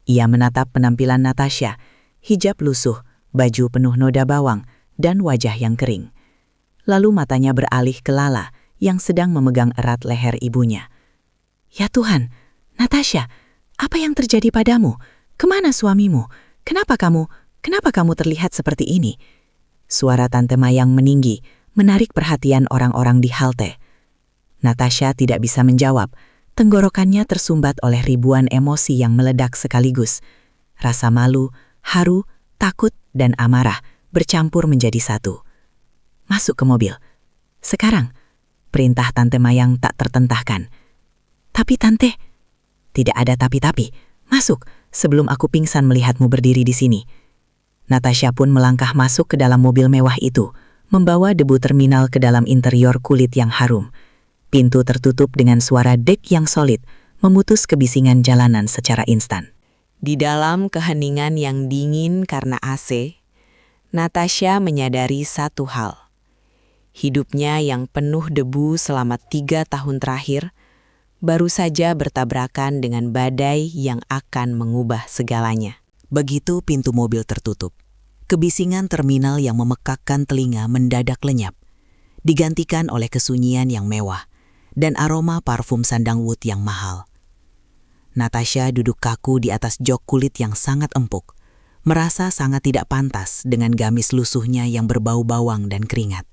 Speaker 2: Ia menatap penampilan Natasha, hijab lusuh, baju penuh noda bawang, dan wajah yang kering. Lalu matanya beralih ke Lala yang sedang memegang erat leher ibunya. "Ya Tuhan, Natasha, apa yang terjadi padamu? Kemana suamimu? Kenapa kamu terlihat seperti ini?" Suara Tante Mayang meninggi, menarik perhatian orang-orang di halte. Natasha tidak bisa menjawab. Tenggorokannya tersumbat oleh ribuan emosi yang meledak sekaligus. Rasa malu, haru, takut, dan amarah bercampur menjadi satu. "Masuk ke mobil. Sekarang," perintah Tante Mayang tak tertentahkan. "Tapi Tante..." "Tidak ada tapi-tapi. Masuk, sebelum aku pingsan melihatmu berdiri di sini." Natasha pun melangkah masuk ke dalam mobil mewah itu, membawa debu terminal ke dalam interior kulit yang harum. Pintu tertutup dengan suara dek yang solid, memutus kebisingan jalanan secara instan.
Speaker 1: Di dalam keheningan yang dingin karena AC, Natasha menyadari satu hal. Hidupnya yang penuh debu selama 3 tahun terakhir baru saja bertabrakan dengan badai yang akan mengubah segalanya.
Speaker 4: Begitu pintu mobil tertutup, kebisingan terminal yang memekakkan telinga mendadak lenyap, digantikan oleh kesunyian yang mewah dan aroma parfum sandalwood yang mahal. Natasha duduk kaku di atas jok kulit yang sangat empuk, merasa sangat tidak pantas dengan gamis lusuhnya yang berbau bawang dan keringat.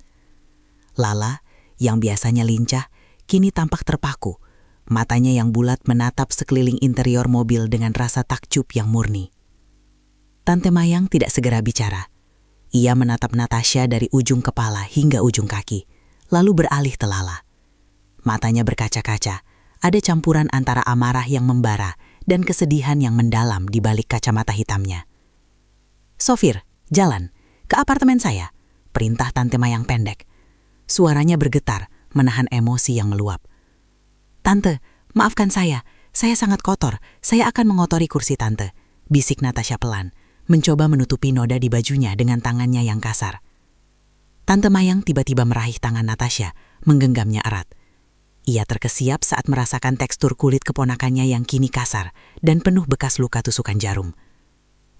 Speaker 4: Lala, yang biasanya lincah, kini tampak terpaku, matanya yang bulat menatap sekeliling interior mobil dengan rasa takjub yang murni. Tante Mayang tidak segera bicara. Ia menatap Natasha dari ujung kepala hingga ujung kaki, lalu beralih ke Lala. Matanya berkaca-kaca, ada campuran antara amarah yang membara dan kesedihan yang mendalam di balik kacamata hitamnya. "Sofir, jalan, ke apartemen saya," perintah Tante Mayang pendek. Suaranya bergetar, menahan emosi yang meluap. "Tante, maafkan saya sangat kotor, saya akan mengotori kursi Tante," bisik Natasha pelan, mencoba menutupi noda di bajunya dengan tangannya yang kasar. Tante Mayang tiba-tiba meraih tangan Natasha, menggenggamnya erat. Ia terkesiap saat merasakan tekstur kulit keponakannya yang kini kasar dan penuh bekas luka tusukan jarum.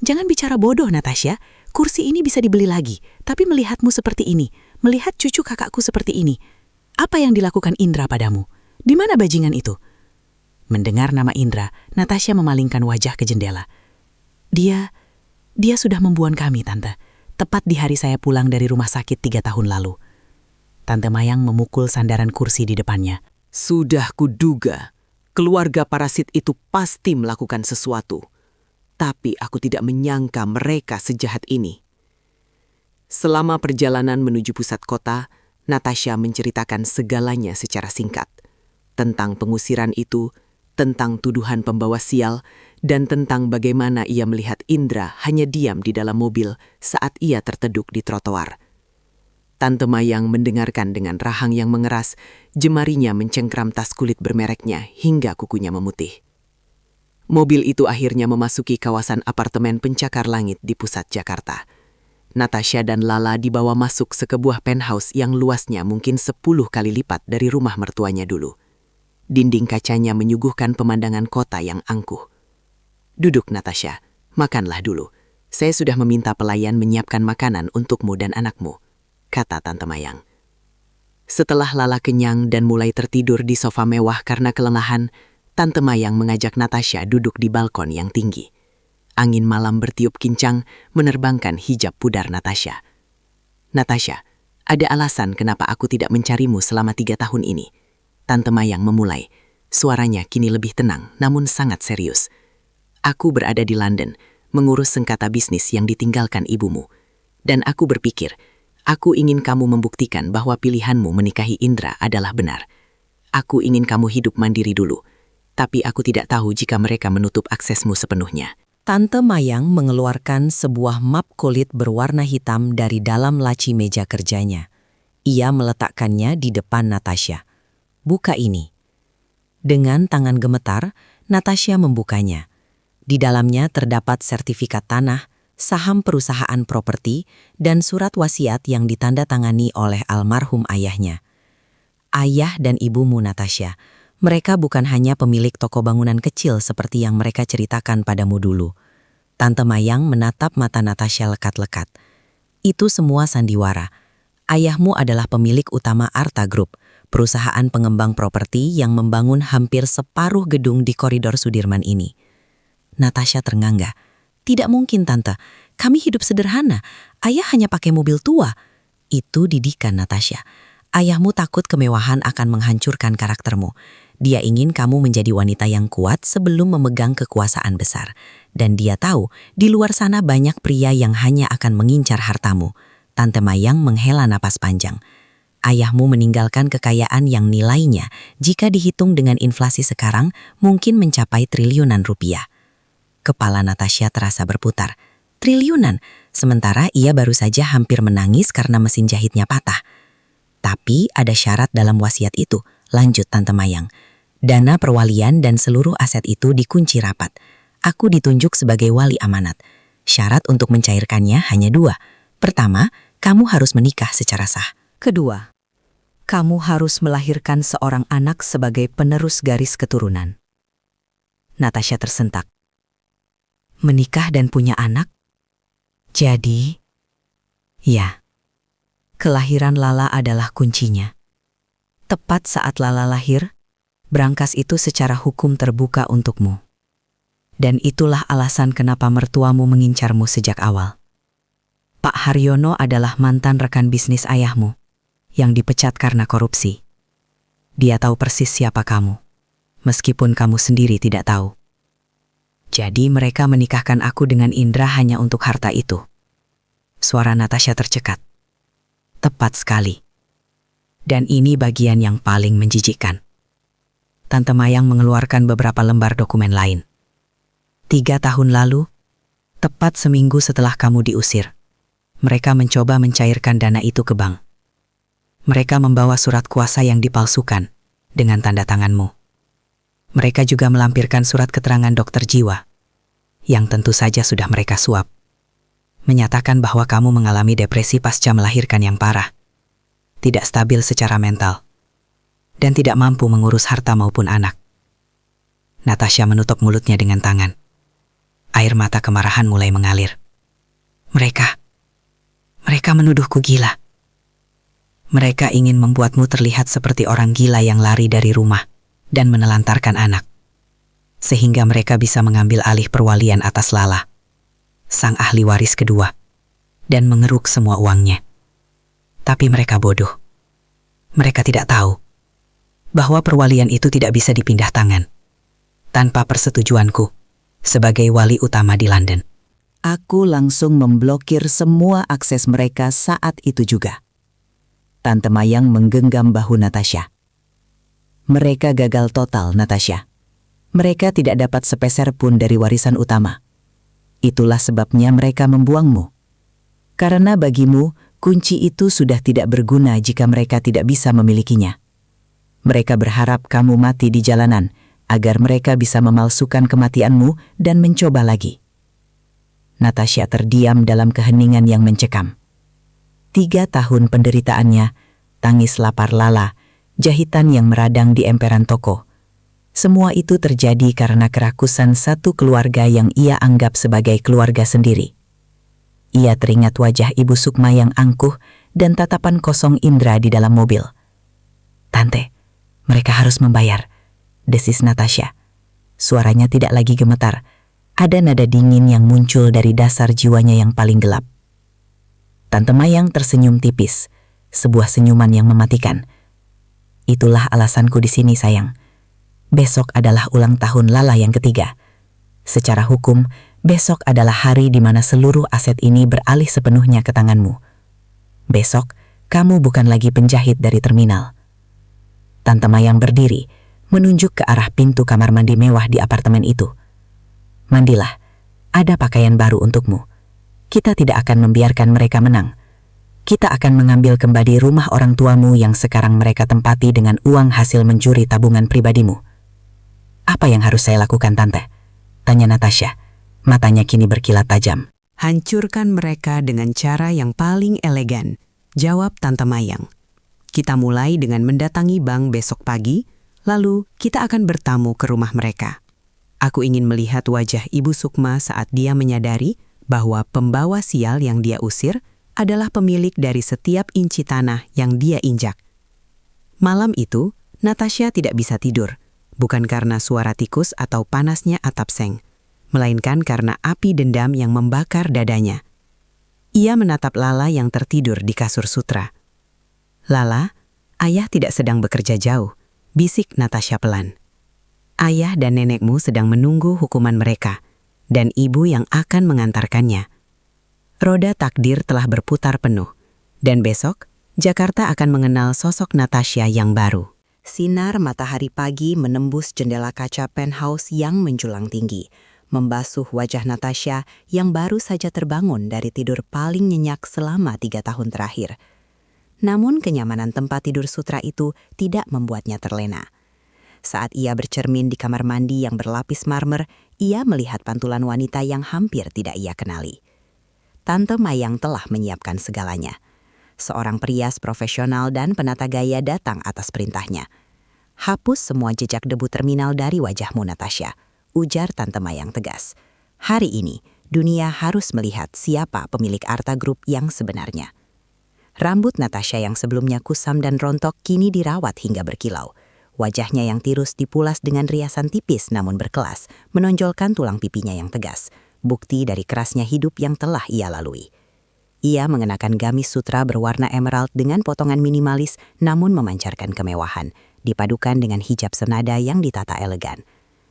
Speaker 4: "Jangan bicara bodoh, Natasha. Kursi ini bisa dibeli lagi, tapi melihatmu seperti ini, melihat cucu kakakku seperti ini. Apa yang dilakukan Indra padamu? Di mana bajingan itu?" Mendengar nama Indra, Natasha memalingkan wajah ke jendela. Dia sudah membuang kami, Tante. Tepat di hari saya pulang dari rumah sakit 3 tahun lalu." Tante Mayang memukul sandaran kursi di depannya.
Speaker 1: Sudah kuduga, keluarga parasit itu pasti melakukan sesuatu. Tapi aku tidak menyangka mereka sejahat ini. Selama perjalanan menuju pusat kota, Natasha menceritakan segalanya secara singkat. Tentang pengusiran itu, tentang tuduhan pembawa sial, dan tentang bagaimana ia melihat Indra hanya diam di dalam mobil saat ia terteduk di trotoar. Tante Mayang mendengarkan dengan rahang yang mengeras, jemarinya mencengkram tas kulit bermereknya hingga kukunya memutih. Mobil itu akhirnya memasuki kawasan apartemen pencakar langit di pusat Jakarta. Natasha dan Lala dibawa masuk sebuah penthouse yang luasnya mungkin 10 kali lipat dari rumah mertuanya dulu. Dinding kacanya menyuguhkan pemandangan kota yang angkuh. "Duduk, Natasha. Makanlah dulu. Saya sudah meminta pelayan menyiapkan makanan untukmu dan anakmu," kata Tante Mayang. Setelah Lala kenyang dan mulai tertidur di sofa mewah karena kelelahan, Tante Mayang mengajak Natasha duduk di balkon yang tinggi. Angin malam bertiup kincang menerbangkan hijab pudar Natasha. "Natasha, Ada alasan kenapa aku tidak mencarimu selama 3 tahun ini. Tante Mayang memulai. Suaranya kini lebih tenang, namun sangat serius. Aku berada di London, mengurus sengketa bisnis yang ditinggalkan ibumu. Dan aku berpikir, aku ingin kamu membuktikan bahwa pilihanmu menikahi Indra adalah benar. Aku ingin kamu hidup mandiri dulu. Tapi aku tidak tahu jika mereka menutup aksesmu sepenuhnya.
Speaker 2: Tante Mayang mengeluarkan sebuah map kulit berwarna hitam dari dalam laci meja kerjanya. Ia meletakkannya di depan Natasha. Buka ini. Dengan tangan gemetar, Natasha membukanya. Di dalamnya terdapat sertifikat tanah, saham perusahaan properti, dan surat wasiat yang ditandatangani oleh almarhum ayahnya. Ayah dan ibumu Natasha, mereka bukan hanya pemilik toko bangunan kecil seperti yang mereka ceritakan padamu dulu. Tante Mayang menatap mata Natasha lekat-lekat. Itu semua sandiwara. Ayahmu adalah pemilik utama Arta Group, perusahaan pengembang properti yang membangun hampir separuh gedung di koridor Sudirman ini. Natasha ternganga. Tidak mungkin, Tante. Kami hidup sederhana. Ayah hanya pakai mobil tua. Itu didikan Natasha. Ayahmu takut kemewahan akan menghancurkan karaktermu. Dia ingin kamu menjadi wanita yang kuat sebelum memegang kekuasaan besar. Dan dia tahu, di luar sana banyak pria yang hanya akan mengincar hartamu. Tante Mayang menghela napas panjang. Ayahmu meninggalkan kekayaan yang nilainya, jika dihitung dengan inflasi sekarang, mungkin mencapai triliunan rupiah. Kepala Natasha terasa berputar. Triliunan, sementara ia baru saja hampir menangis karena mesin jahitnya patah. Tapi ada syarat dalam wasiat itu, lanjut Tante Mayang. Dana perwalian dan seluruh aset itu dikunci rapat. Aku ditunjuk sebagai wali amanat. Syarat untuk mencairkannya hanya 2. Pertama, kamu harus menikah secara sah. Kedua, kamu harus melahirkan seorang anak sebagai penerus garis keturunan. Natasha tersentak. Menikah dan punya anak? Jadi, ya, kelahiran Lala adalah kuncinya. Tepat saat Lala lahir, berangkas itu secara hukum terbuka untukmu. Dan itulah alasan kenapa mertuamu mengincarmu sejak awal. Pak Haryono adalah mantan rekan bisnis ayahmu, yang dipecat karena korupsi. Dia tahu persis siapa kamu, meskipun kamu sendiri tidak tahu. Jadi mereka menikahkan aku dengan Indra hanya untuk harta itu. Suara Natasha tercekat. Tepat sekali. Dan ini bagian yang paling menjijikkan. Tante Mayang mengeluarkan beberapa lembar dokumen lain. 3 tahun lalu, tepat seminggu setelah kamu diusir, mereka mencoba mencairkan dana itu ke bank. Mereka membawa surat kuasa yang dipalsukan dengan tanda tanganmu. Mereka juga melampirkan surat keterangan dokter jiwa, yang tentu saja sudah mereka suap, menyatakan bahwa kamu mengalami depresi pasca melahirkan yang parah, tidak stabil secara mental, dan tidak mampu mengurus harta maupun anak. Natasha menutup mulutnya dengan tangan. Air mata kemarahan mulai mengalir. Mereka menuduhku gila. Mereka ingin membuatmu terlihat seperti orang gila yang lari dari rumah dan menelantarkan anak. Sehingga mereka bisa mengambil alih perwalian atas Lala, sang ahli waris kedua, dan mengeruk semua uangnya. Tapi mereka bodoh. Mereka tidak tahu bahwa perwalian itu tidak bisa dipindah tangan tanpa persetujuanku sebagai wali utama di London. Aku langsung memblokir semua akses mereka saat itu juga. Tante Mayang menggenggam bahu Natasha. Mereka gagal total, Natasha. Mereka tidak dapat sepeser pun dari warisan utama. Itulah sebabnya mereka membuangmu. Karena bagimu, kunci itu sudah tidak berguna jika mereka tidak bisa memilikinya. Mereka berharap kamu mati di jalanan, agar mereka bisa memalsukan kematianmu dan mencoba lagi. Natasha terdiam dalam keheningan yang mencekam. 3 tahun penderitaannya, tangis lapar Lala, jahitan yang meradang di emperan toko. Semua itu terjadi karena kerakusan satu keluarga yang ia anggap sebagai keluarga sendiri. Ia teringat wajah Ibu Sukma yang angkuh dan tatapan kosong Indra di dalam mobil. Tante, mereka harus membayar, desis Natasha. Suaranya tidak lagi gemetar. Ada nada dingin yang muncul dari dasar jiwanya yang paling gelap. Tante Mayang tersenyum tipis. sebuah senyuman yang mematikan. Itulah alasanku di sini, sayang. Besok adalah ulang tahun Lala yang ketiga. Secara hukum, besok adalah hari di mana seluruh aset ini beralih sepenuhnya ke tanganmu. Besok, kamu bukan lagi penjahit dari terminal. Tante Mayang berdiri, menunjuk ke arah pintu kamar mandi mewah di apartemen itu. Mandilah, ada pakaian baru untukmu. Kita tidak akan membiarkan mereka menang. Kita akan mengambil kembali rumah orang tuamu yang sekarang mereka tempati dengan uang hasil mencuri tabungan pribadimu. Apa yang harus saya lakukan, Tante? Tanya Natasha. Matanya kini berkilat tajam.
Speaker 3: Hancurkan mereka dengan cara yang paling elegan, jawab Tante Mayang. Kita mulai dengan mendatangi bank besok pagi, lalu kita akan bertamu ke rumah mereka. Aku ingin melihat wajah Ibu Sukma saat dia menyadari bahwa pembawa sial yang dia usir adalah pemilik dari setiap inci tanah yang dia injak. Malam itu, Natasha tidak bisa tidur, bukan karena suara tikus atau panasnya atap seng, melainkan karena api dendam yang membakar dadanya. Ia menatap Lala yang tertidur di kasur sutra. "Lala, ayah tidak sedang bekerja jauh," bisik Natasha pelan. "Ayah dan nenekmu sedang menunggu hukuman mereka, dan ibu yang akan mengantarkannya. Roda takdir telah berputar penuh, dan besok Jakarta akan mengenal sosok Natasha yang baru." Sinar matahari pagi menembus jendela kaca penthouse yang menjulang tinggi, membasuh wajah Natasha yang baru saja terbangun dari tidur paling nyenyak selama 3 tahun terakhir. Namun kenyamanan tempat tidur sutra itu tidak membuatnya terlena. Saat ia bercermin di kamar mandi yang berlapis marmer, ia melihat pantulan wanita yang hampir tidak ia kenali. Tante Mayang telah menyiapkan segalanya. Seorang perias profesional dan penata gaya datang atas perintahnya. "Hapus semua jejak debu terminal dari wajahmu, Natasha," ujar Tante Mayang tegas. "Hari ini, dunia harus melihat siapa pemilik Arta Group yang sebenarnya." Rambut Natasha yang sebelumnya kusam dan rontok kini dirawat hingga berkilau. Wajahnya yang tirus dipulas dengan riasan tipis namun berkelas, menonjolkan tulang pipinya yang tegas, bukti dari kerasnya hidup yang telah ia lalui. Ia mengenakan gamis sutra berwarna emerald dengan potongan minimalis namun memancarkan kemewahan, dipadukan dengan hijab senada yang ditata elegan.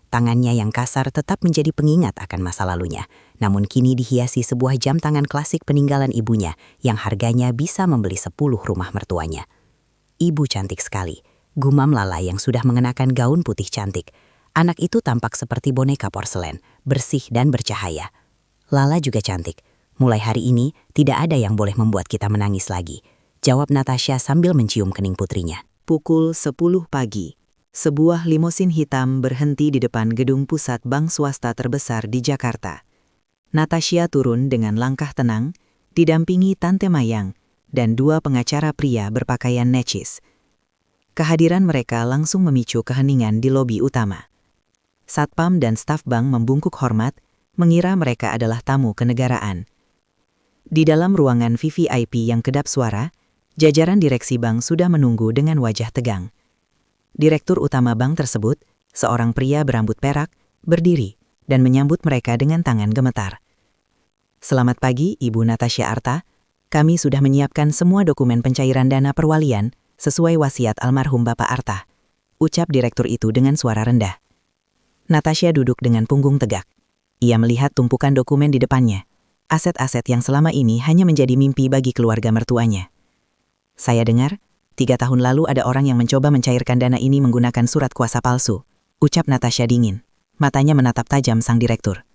Speaker 3: Tangannya yang kasar tetap menjadi pengingat akan masa lalunya, namun kini dihiasi sebuah jam tangan klasik peninggalan ibunya yang harganya bisa membeli 10 rumah mertuanya. "Ibu cantik sekali," gumam Lala yang sudah mengenakan gaun putih cantik. Anak itu tampak seperti boneka porselen, bersih dan bercahaya. "Lala juga cantik. Mulai hari ini, tidak ada yang boleh membuat kita menangis lagi," jawab Natasha sambil mencium kening putrinya. Pukul 10 pagi. Sebuah limosin hitam berhenti di depan gedung pusat bank swasta terbesar di Jakarta. Natasha turun dengan langkah tenang, didampingi Tante Mayang dan 2 pengacara pria berpakaian necis. Kehadiran mereka langsung memicu keheningan di lobi utama. Satpam dan staf bank membungkuk hormat, mengira mereka adalah tamu kenegaraan. Di dalam ruangan VVIP yang kedap suara, jajaran direksi bank sudah menunggu dengan wajah tegang. Direktur utama bank tersebut, seorang pria berambut perak, berdiri dan menyambut mereka dengan tangan gemetar. "Selamat pagi, Ibu Natasha Arta. Kami sudah menyiapkan semua dokumen pencairan dana perwalian sesuai wasiat almarhum Bapak Arta," ucap direktur itu dengan suara rendah. Natasha duduk dengan punggung tegak. Ia melihat tumpukan dokumen di depannya, aset-aset yang selama ini hanya menjadi mimpi bagi keluarga mertuanya. "Saya dengar, 3 tahun lalu ada orang yang mencoba mencairkan dana ini menggunakan surat kuasa palsu," ucap Natasha dingin. Matanya menatap tajam sang direktur.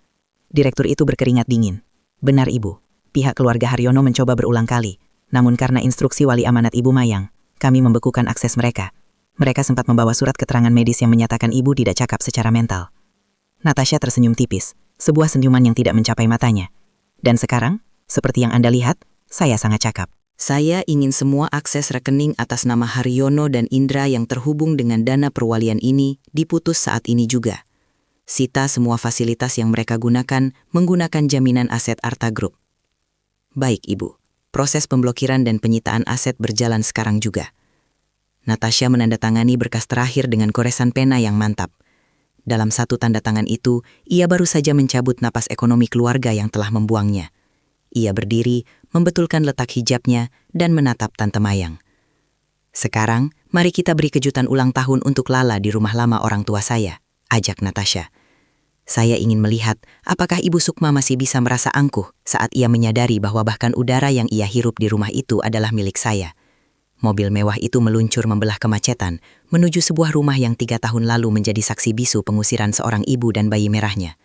Speaker 3: Direktur itu berkeringat dingin. "Benar, Ibu. Pihak keluarga Haryono mencoba berulang kali. Namun karena instruksi wali amanat Ibu Mayang, kami membekukan akses mereka. Mereka sempat membawa surat keterangan medis yang menyatakan Ibu tidak cakap secara mental." Natasha tersenyum tipis, sebuah senyuman yang tidak mencapai matanya. "Dan sekarang, seperti yang Anda lihat, saya sangat cakap. Saya ingin semua akses rekening atas nama Haryono dan Indra yang terhubung dengan dana perwalian ini diputus saat ini juga. Sita semua fasilitas yang mereka gunakan menggunakan jaminan aset Arta Group." "Baik, Ibu. Proses pemblokiran dan penyitaan aset berjalan sekarang juga." Natasha menandatangani berkas terakhir dengan goresan pena yang mantap. Dalam satu tanda tangan itu, ia baru saja mencabut napas ekonomi keluarga yang telah membuangnya. Ia berdiri,
Speaker 2: membetulkan letak hijabnya, dan menatap Tante Mayang. "Sekarang, mari kita beri kejutan ulang tahun untuk Lala di rumah lama orang tua saya," ajak Natasha. "Saya ingin melihat apakah Ibu Sukma masih bisa merasa angkuh saat ia menyadari bahwa bahkan udara yang ia hirup di rumah itu adalah milik saya." Mobil mewah itu meluncur membelah kemacetan menuju sebuah rumah yang 3 tahun lalu menjadi saksi bisu pengusiran seorang ibu dan bayi merahnya.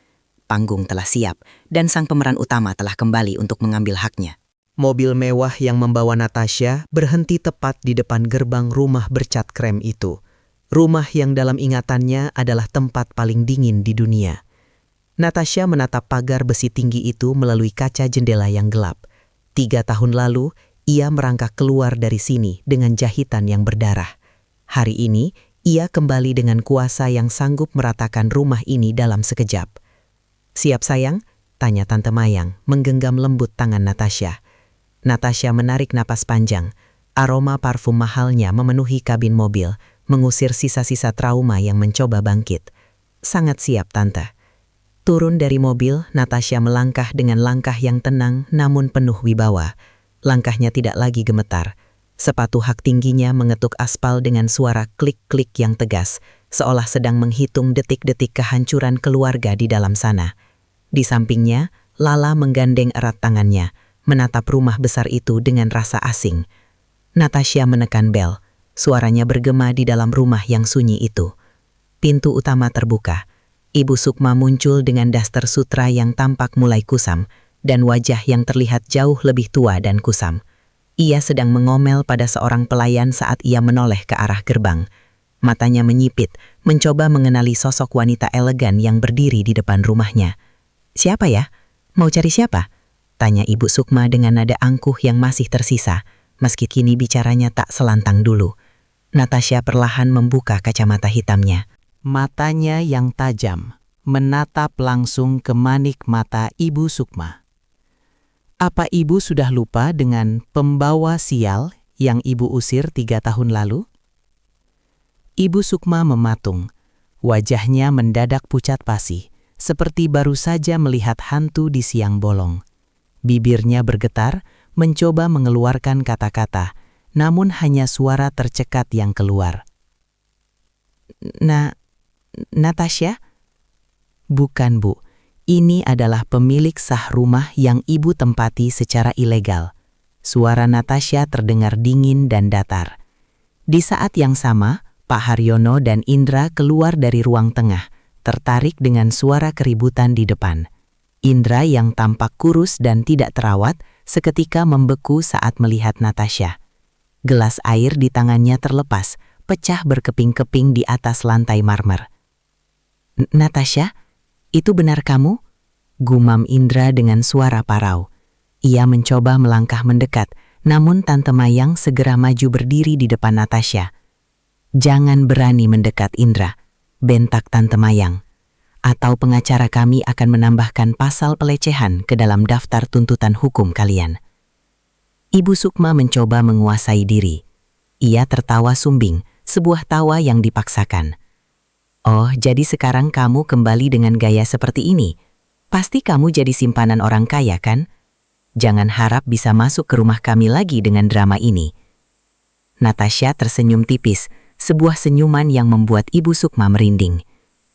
Speaker 2: Panggung telah siap dan sang pemeran utama telah kembali untuk mengambil haknya.
Speaker 5: Mobil mewah yang membawa Natasha berhenti tepat di depan gerbang rumah bercat krem itu. Rumah yang dalam ingatannya adalah tempat paling dingin di dunia. Natasha menatap pagar besi tinggi itu melalui kaca jendela yang gelap. 3 tahun lalu, ia merangkak keluar dari sini dengan jahitan yang berdarah. Hari ini, ia kembali dengan kuasa yang sanggup meratakan rumah ini dalam sekejap. "Siap sayang?" tanya Tante Mayang, menggenggam lembut tangan Natasha. Natasha menarik napas panjang. Aroma parfum mahalnya memenuhi kabin mobil, mengusir sisa-sisa trauma yang mencoba bangkit. "Sangat siap, Tante." Turun dari mobil, Natasha melangkah dengan langkah yang tenang namun penuh wibawa. Langkahnya tidak lagi gemetar. Sepatu hak tingginya mengetuk aspal dengan suara klik-klik yang tegas, seolah sedang menghitung detik-detik kehancuran keluarga di dalam sana. Di sampingnya, Lala menggandeng erat tangannya, menatap rumah besar itu dengan rasa asing. Natasha menekan bel. Suaranya bergema di dalam rumah yang sunyi itu. Pintu utama terbuka. Ibu Sukma muncul dengan daster sutra yang tampak mulai kusam, dan wajah yang terlihat jauh lebih tua dan kusam. Ia sedang mengomel pada seorang pelayan saat ia menoleh ke arah gerbang. Matanya menyipit, mencoba mengenali sosok wanita elegan yang berdiri di depan rumahnya. "Siapa ya? Mau cari siapa?" tanya Ibu Sukma dengan nada angkuh yang masih tersisa, meski kini bicaranya tak selantang dulu. Natasha perlahan membuka kacamata hitamnya. Matanya yang tajam menatap langsung ke manik mata Ibu Sukma. "Apa Ibu sudah lupa dengan pembawa sial yang Ibu usir 3 tahun lalu?" Ibu Sukma mematung. Wajahnya mendadak pucat pasi, seperti baru saja melihat hantu di siang bolong. Bibirnya bergetar, mencoba mengeluarkan kata-kata, namun hanya suara tercekat yang keluar. Natasha?" "Bukan, Bu. Ini adalah pemilik sah rumah yang Ibu tempati secara ilegal." Suara Natasha terdengar dingin dan datar. Di saat yang sama, Pak Haryono dan Indra keluar dari ruang tengah, tertarik dengan suara keributan di depan. Indra yang tampak kurus dan tidak terawat, seketika membeku saat melihat Natasha. Gelas air di tangannya terlepas, pecah berkeping-keping di atas lantai marmer. "Natasha? Itu benar kamu?" gumam Indra dengan suara parau. Ia mencoba melangkah mendekat, namun Tante Mayang segera maju berdiri di depan Natasha. "Jangan berani mendekat, Indra," bentak Tante Mayang. "Atau pengacara kami akan menambahkan pasal pelecehan ke dalam daftar tuntutan hukum kalian." Ibu Sukma mencoba menguasai diri. Ia tertawa sumbing, sebuah tawa yang dipaksakan. "Oh, jadi sekarang kamu kembali dengan gaya seperti ini? Pasti kamu jadi simpanan orang kaya, kan? Jangan harap bisa masuk ke rumah kami lagi dengan drama ini." Natasha tersenyum tipis, sebuah senyuman yang membuat Ibu Sukma merinding.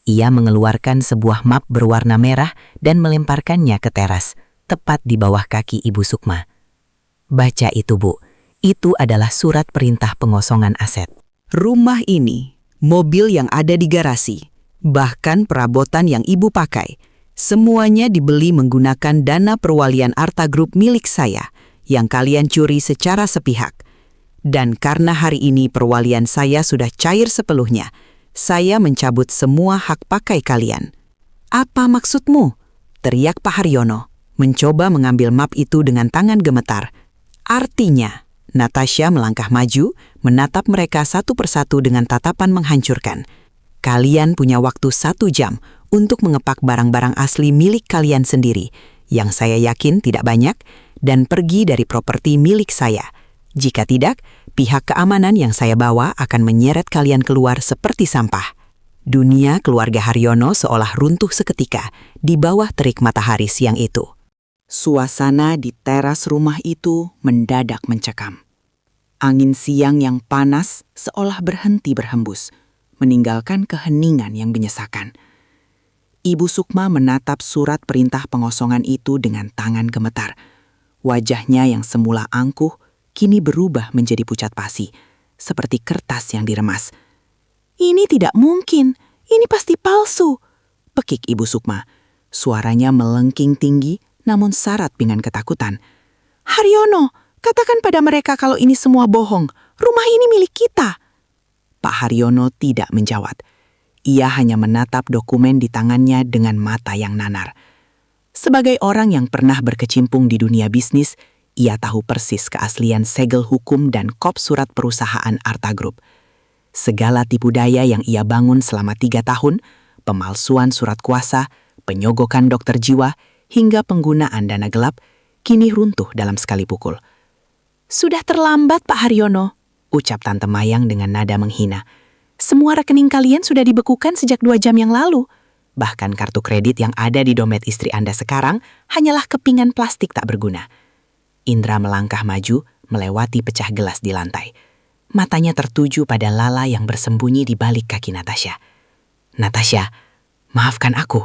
Speaker 5: Ia mengeluarkan sebuah map berwarna merah dan melemparkannya ke teras, tepat di bawah kaki Ibu Sukma. "Baca itu, Bu. Itu adalah surat perintah pengosongan aset. Rumah ini, mobil yang ada di garasi, bahkan perabotan yang Ibu pakai, semuanya dibeli menggunakan dana perwalian Arta Group milik saya yang kalian curi secara sepihak. Dan karena hari ini perwalian saya sudah cair sepenuhnya, saya mencabut semua hak pakai kalian." "Apa maksudmu?" teriak Pak Haryono, mencoba mengambil map itu dengan tangan gemetar. "Artinya," Natasha melangkah maju, menatap mereka satu persatu dengan tatapan menghancurkan. "Kalian punya waktu 1 jam untuk mengepak barang-barang asli milik kalian sendiri, yang saya yakin tidak banyak, dan pergi dari properti milik saya. Jika tidak, pihak keamanan yang saya bawa akan menyeret kalian keluar seperti sampah." Dunia keluarga Haryono seolah runtuh seketika di bawah terik matahari siang itu.
Speaker 2: Suasana di teras rumah itu mendadak mencekam. Angin siang yang panas seolah berhenti berhembus, meninggalkan keheningan yang menyesakan. Ibu Sukma menatap surat perintah pengosongan itu dengan tangan gemetar. Wajahnya yang semula angkuh, kini berubah menjadi pucat pasi, seperti kertas yang diremas. "Ini tidak mungkin, ini pasti palsu," pekik Ibu Sukma. Suaranya melengking tinggi, namun syarat dengan ketakutan. "Haryono, katakan pada mereka kalau ini semua bohong. Rumah ini milik kita." Pak Haryono tidak menjawab. Ia hanya menatap dokumen di tangannya dengan mata yang nanar. Sebagai orang yang pernah berkecimpung di dunia bisnis, ia tahu persis keaslian segel hukum dan kop surat perusahaan Arta Group. Segala tipu daya yang ia bangun selama 3 tahun, pemalsuan surat kuasa, penyogokan dokter jiwa, hingga penggunaan dana gelap, kini runtuh dalam sekali pukul. "Sudah terlambat, Pak Haryono," ucap Tante Mayang dengan nada menghina. "Semua rekening kalian sudah dibekukan sejak 2 jam yang lalu. Bahkan kartu kredit yang ada di dompet istri Anda sekarang hanyalah kepingan plastik tak berguna." Indra melangkah maju, melewati pecah gelas di lantai. Matanya tertuju pada Lala yang bersembunyi di balik kaki Natasha. "Natasha, maafkan aku."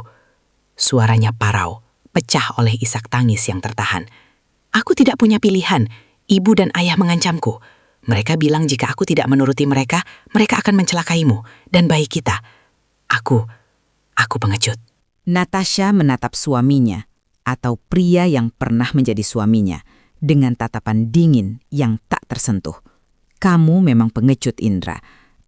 Speaker 2: Suaranya parau, pecah oleh isak tangis yang tertahan. "Aku tidak punya pilihan. Ibu dan ayah mengancamku. Mereka bilang jika aku tidak menuruti mereka, mereka akan mencelakaimu dan bayi kita. Aku pengecut."
Speaker 4: Natasha menatap suaminya, atau pria yang pernah menjadi suaminya, dengan tatapan dingin yang tak tersentuh. "Kamu memang pengecut, Indra,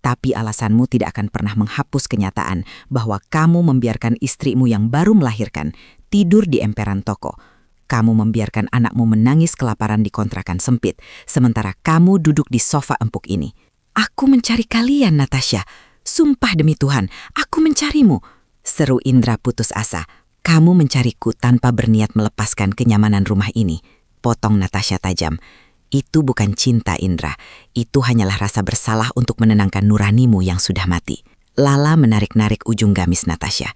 Speaker 4: tapi alasanmu tidak akan pernah menghapus kenyataan bahwa kamu membiarkan istrimu yang baru melahirkan tidur di emperan toko. Kamu membiarkan anakmu menangis kelaparan di kontrakan sempit, sementara kamu duduk di sofa empuk ini. Aku mencari kalian, Natasha. Sumpah demi Tuhan, aku mencarimu," seru Indra putus asa. "Kamu mencariku tanpa berniat melepaskan kenyamanan rumah ini," potong Natasha tajam. "Itu bukan cinta, Indra. Itu hanyalah rasa bersalah untuk menenangkan nuranimu yang sudah mati." Lala menarik-narik ujung gamis Natasha.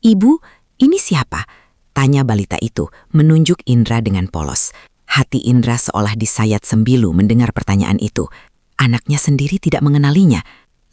Speaker 4: "Ibu, ini siapa?" tanya balita itu, menunjuk Indra dengan polos. Hati Indra seolah disayat sembilu mendengar pertanyaan itu. Anaknya sendiri tidak mengenalinya.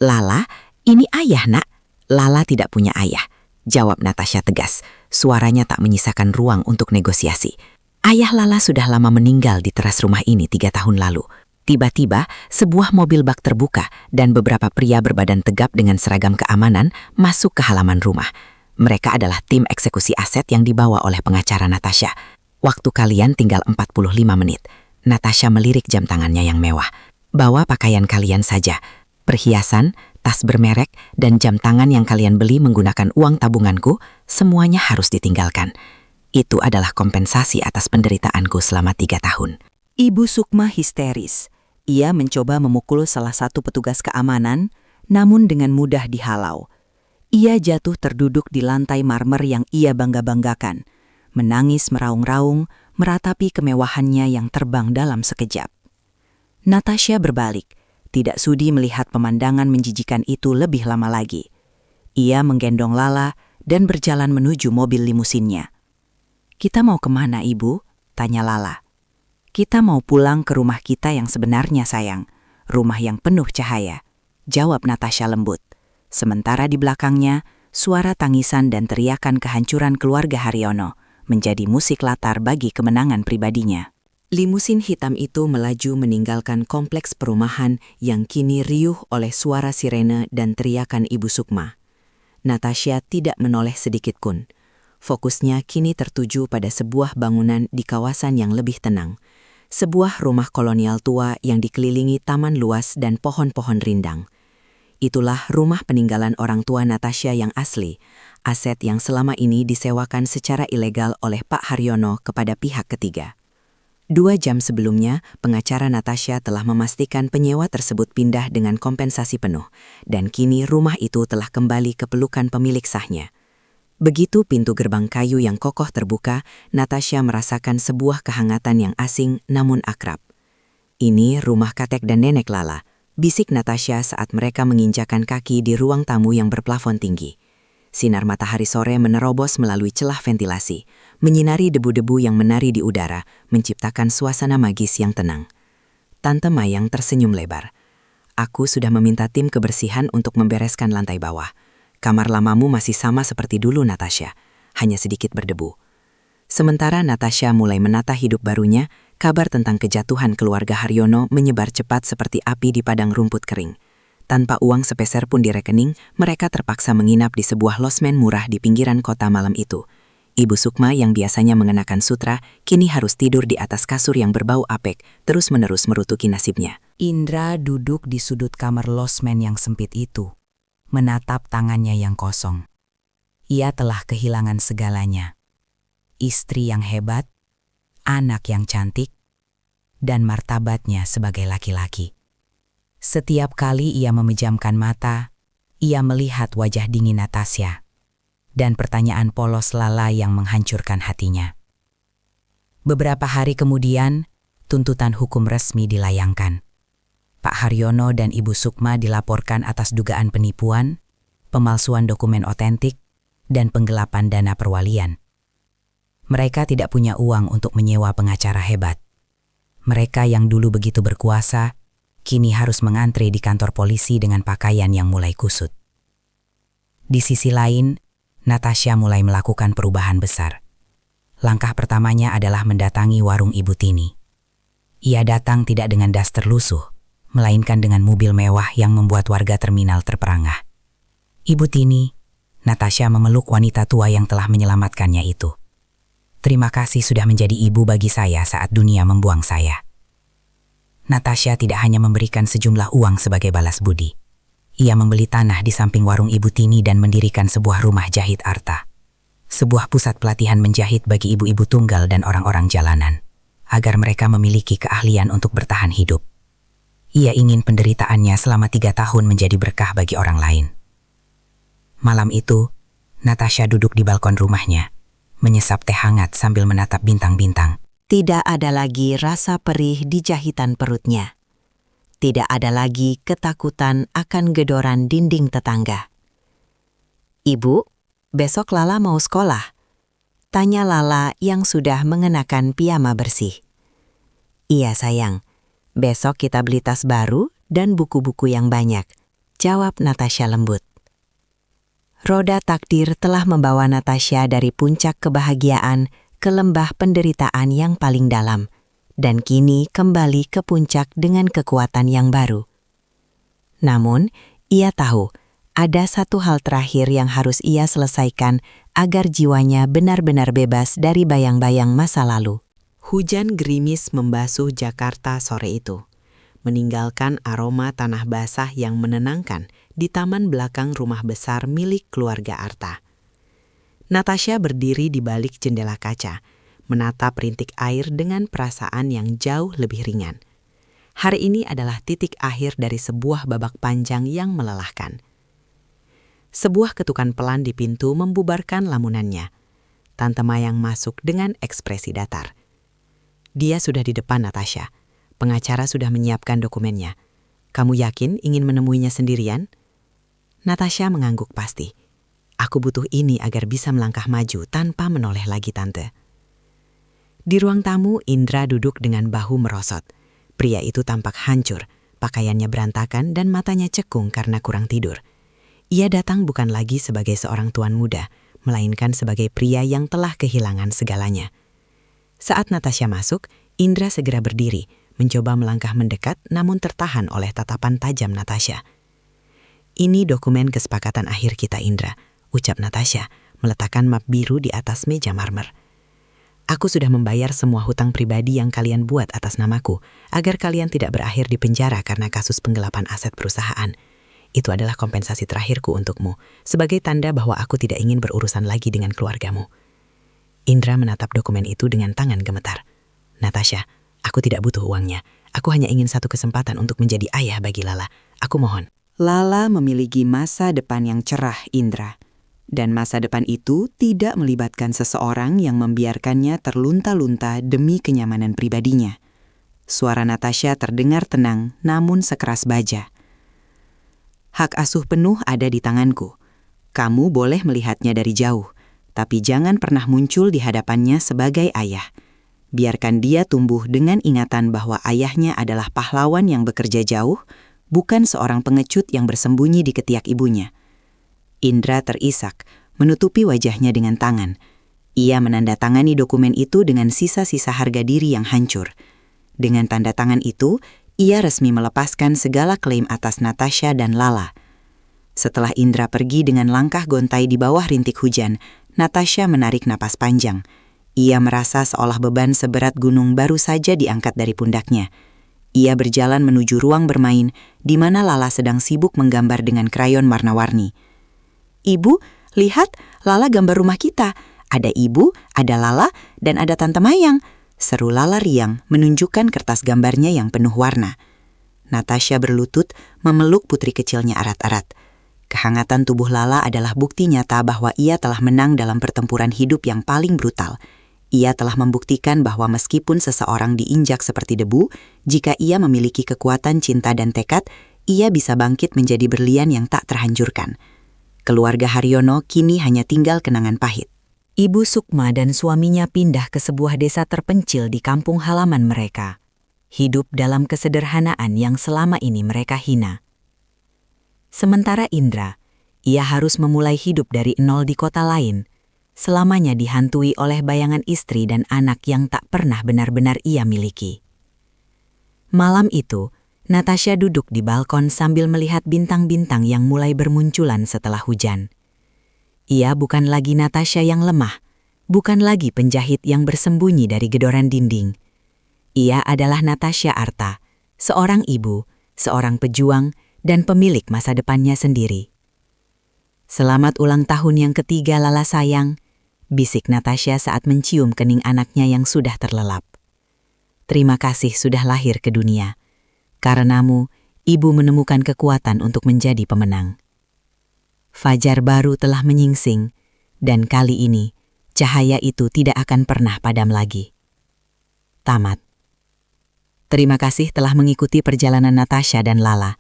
Speaker 4: "Lala, ini ayah, Nak." "Lala tidak punya ayah," jawab Natasha tegas. Suaranya tak menyisakan ruang untuk negosiasi. "Ayah Lala sudah lama meninggal di teras rumah ini 3 tahun lalu." Tiba-tiba, sebuah mobil bak terbuka dan beberapa pria berbadan tegap dengan seragam keamanan masuk ke halaman rumah. Mereka adalah tim eksekusi aset yang dibawa oleh pengacara Natasha. "Waktu kalian tinggal 45 menit. Natasha melirik jam tangannya yang mewah. "Bawa pakaian kalian saja. Perhiasan, tas bermerek, dan jam tangan yang kalian beli menggunakan uang tabunganku, semuanya harus ditinggalkan. Itu adalah kompensasi atas penderitaanku selama 3 tahun.
Speaker 3: Ibu Sukma histeris. Ia mencoba memukul salah satu petugas keamanan, namun dengan mudah dihalau. Ia jatuh terduduk di lantai marmer yang ia bangga-banggakan, menangis meraung-raung, meratapi kemewahannya yang terbang dalam sekejap. Natasha berbalik, tidak sudi melihat pemandangan menjijikan itu lebih lama lagi. Ia menggendong Lala dan berjalan menuju mobil limusinnya. "Kita mau kemana, Ibu?" tanya Lala. "Kita mau pulang ke rumah kita yang sebenarnya, sayang. Rumah yang penuh cahaya," jawab Natasha lembut. Sementara di belakangnya, suara tangisan dan teriakan kehancuran keluarga Haryono menjadi musik latar bagi kemenangan pribadinya.
Speaker 2: Limusin hitam itu melaju meninggalkan kompleks perumahan yang kini riuh oleh suara sirene dan teriakan Ibu Sukma. Natasha tidak menoleh sedikitpun. Fokusnya kini tertuju pada sebuah bangunan di kawasan yang lebih tenang. Sebuah rumah kolonial tua yang dikelilingi taman luas dan pohon-pohon rindang. Itulah rumah peninggalan orang tua Natasha yang asli, aset yang selama ini disewakan secara ilegal oleh Pak Haryono kepada pihak ketiga. 2 jam sebelumnya, pengacara Natasha telah memastikan penyewa tersebut pindah dengan kompensasi penuh, dan kini rumah itu telah kembali ke pelukan pemilik sahnya. Begitu pintu gerbang kayu yang kokoh terbuka, Natasha merasakan sebuah kehangatan yang asing namun akrab. "Ini rumah kakek dan nenek Lala," bisik Natasha saat mereka menginjakan kaki di ruang tamu yang berplafon tinggi. Sinar matahari sore menerobos melalui celah ventilasi, menyinari debu-debu yang menari di udara, menciptakan suasana magis yang tenang. Tante Mayang tersenyum lebar. Aku sudah meminta tim kebersihan untuk membereskan lantai bawah. Kamar lamamu masih sama seperti dulu, Natasha, hanya sedikit berdebu. Sementara Natasha mulai menata hidup barunya, kabar tentang kejatuhan keluarga Haryono menyebar cepat seperti api di padang rumput kering. Tanpa uang sepeser pun di rekening, mereka terpaksa menginap di sebuah losmen murah di pinggiran kota malam itu. Ibu Sukma yang biasanya mengenakan sutra, kini harus tidur di atas kasur yang berbau apek, terus-menerus merutuki nasibnya.
Speaker 4: Indra duduk di sudut kamar losmen yang sempit itu, menatap tangannya yang kosong. Ia telah kehilangan segalanya. Istri yang hebat, anak yang cantik, dan martabatnya sebagai laki-laki. Setiap kali ia memejamkan mata, ia melihat wajah dingin Natasha, dan pertanyaan polos Lala yang menghancurkan hatinya. Beberapa hari kemudian, tuntutan hukum resmi dilayangkan. Pak Haryono dan Ibu Sukma dilaporkan atas dugaan penipuan, pemalsuan dokumen otentik, dan penggelapan dana perwalian. Mereka tidak punya uang untuk menyewa pengacara hebat. Mereka yang dulu begitu berkuasa, kini harus mengantre di kantor polisi dengan pakaian yang mulai kusut. Di sisi lain, Natasha mulai melakukan perubahan besar. Langkah pertamanya adalah mendatangi warung Ibu Tini. Ia datang tidak dengan das terlusuh, melainkan dengan mobil mewah yang membuat warga terminal terperangah. Ibu Tini, Natasha memeluk wanita tua yang telah menyelamatkannya itu. Terima kasih sudah menjadi ibu bagi saya saat dunia membuang saya. Natasha tidak hanya memberikan sejumlah uang sebagai balas budi. Ia membeli tanah di samping warung Ibu Tini dan mendirikan sebuah rumah jahit arta. Sebuah pusat pelatihan menjahit bagi ibu-ibu tunggal dan orang-orang jalanan, agar mereka memiliki keahlian untuk bertahan hidup. Ia ingin penderitaannya selama 3 tahun menjadi berkah bagi orang lain. Malam itu, Natasha duduk di balkon rumahnya, menyesap teh hangat sambil menatap bintang-bintang.
Speaker 1: Tidak ada lagi rasa perih di jahitan perutnya. Tidak ada lagi ketakutan akan gedoran dinding tetangga. "Ibu, besok Lala mau sekolah?" tanya Lala yang sudah mengenakan piyama bersih. "Iya sayang, besok kita beli tas baru dan buku-buku yang banyak," jawab Natasha lembut. Roda takdir telah membawa Natasha dari puncak kebahagiaan ke lembah penderitaan yang paling dalam, dan kini kembali ke puncak dengan kekuatan yang baru. Namun, ia tahu ada satu hal terakhir yang harus ia selesaikan agar jiwanya benar-benar bebas dari bayang-bayang masa lalu. Hujan gerimis membasuh Jakarta sore itu, meninggalkan aroma tanah basah yang menenangkan di taman belakang rumah besar milik keluarga Arta. Natasha berdiri di balik jendela kaca, menatap rintik air dengan perasaan yang jauh lebih ringan. Hari ini adalah titik akhir dari sebuah babak panjang yang melelahkan. Sebuah ketukan pelan di pintu membubarkan lamunannya. Tante Mayang masuk dengan ekspresi datar. Dia sudah di depan Natasha. Pengacara sudah menyiapkan dokumennya. "Kamu yakin ingin menemuinya sendirian?" Natasha mengangguk pasti. "Aku butuh ini agar bisa melangkah maju tanpa menoleh lagi, Tante." Di ruang tamu, Indra duduk dengan bahu merosot. Pria itu tampak hancur, pakaiannya berantakan dan matanya cekung karena kurang tidur. Ia datang bukan lagi sebagai seorang tuan muda, melainkan sebagai pria yang telah kehilangan segalanya. Saat Natasha masuk, Indra segera berdiri, mencoba melangkah mendekat namun tertahan oleh tatapan tajam Natasha. "Ini dokumen kesepakatan akhir kita, Indra," ucap Natasha, meletakkan map biru di atas meja marmer. "Aku sudah membayar semua hutang pribadi yang kalian buat atas namaku, agar kalian tidak berakhir di penjara karena kasus penggelapan aset perusahaan. Itu adalah kompensasi terakhirku untukmu, sebagai tanda bahwa aku tidak ingin berurusan lagi dengan keluargamu." Indra menatap dokumen itu dengan tangan gemetar. "Natasha, aku tidak butuh uangnya. Aku hanya ingin satu kesempatan untuk menjadi ayah bagi Lala. Aku mohon."
Speaker 2: Lala memiliki masa depan yang cerah, Indra. Dan masa depan itu tidak melibatkan seseorang yang membiarkannya terlunta-lunta demi kenyamanan pribadinya. Suara Natasha terdengar tenang namun sekeras baja. "Hak asuh penuh ada di tanganku. Kamu boleh melihatnya dari jauh, tapi jangan pernah muncul di hadapannya sebagai ayah. Biarkan dia tumbuh dengan ingatan bahwa ayahnya adalah pahlawan yang bekerja jauh, bukan seorang pengecut yang bersembunyi di ketiak ibunya. Indra terisak, menutupi wajahnya dengan tangan. Ia menandatangani dokumen itu dengan sisa-sisa harga diri yang hancur. Dengan tanda tangan itu, ia resmi melepaskan segala klaim atas Natasha dan Lala. Setelah Indra pergi dengan langkah gontai di bawah rintik hujan, Natasha menarik napas panjang. Ia merasa seolah beban seberat gunung baru saja diangkat dari pundaknya. Ia berjalan menuju ruang bermain, di mana Lala sedang sibuk menggambar dengan krayon warna-warni. "Ibu, lihat, Lala gambar rumah kita. Ada ibu, ada Lala, dan ada Tante Mayang," seru Lala riang menunjukkan kertas gambarnya yang penuh warna. Natasha berlutut memeluk putri kecilnya erat-erat. Kehangatan tubuh Lala adalah bukti nyata bahwa ia telah menang dalam pertempuran hidup yang paling brutal. Ia telah membuktikan bahwa meskipun seseorang diinjak seperti debu, jika ia memiliki kekuatan cinta dan tekad, ia bisa bangkit menjadi berlian yang tak terhancurkan. Keluarga Haryono kini hanya tinggal kenangan pahit.
Speaker 3: Ibu Sukma dan suaminya pindah ke sebuah desa terpencil di kampung halaman mereka. Hidup dalam kesederhanaan yang selama ini mereka hina. Sementara Indra, ia harus memulai hidup dari nol di kota lain, selamanya dihantui oleh bayangan istri dan anak yang tak pernah benar-benar ia miliki. Malam itu, Natasha duduk di balkon sambil melihat bintang-bintang yang mulai bermunculan setelah hujan. Ia bukan lagi Natasha yang lemah, bukan lagi penjahit yang bersembunyi dari gedoran dinding. Ia adalah Natasha Arta, seorang ibu, seorang pejuang, dan pemilik masa depannya sendiri. "Selamat ulang tahun yang ketiga, Lala sayang," bisik Natasha saat mencium kening anaknya yang sudah terlelap. "Terima kasih sudah lahir ke dunia. Karenamu, ibu menemukan kekuatan untuk menjadi pemenang." Fajar baru telah menyingsing, dan kali ini cahaya itu tidak akan pernah padam lagi. Tamat. Terima kasih telah mengikuti perjalanan Natasha dan Lala.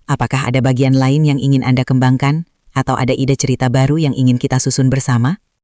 Speaker 3: Apakah ada bagian lain yang ingin Anda kembangkan, atau ada ide cerita baru yang ingin kita susun bersama?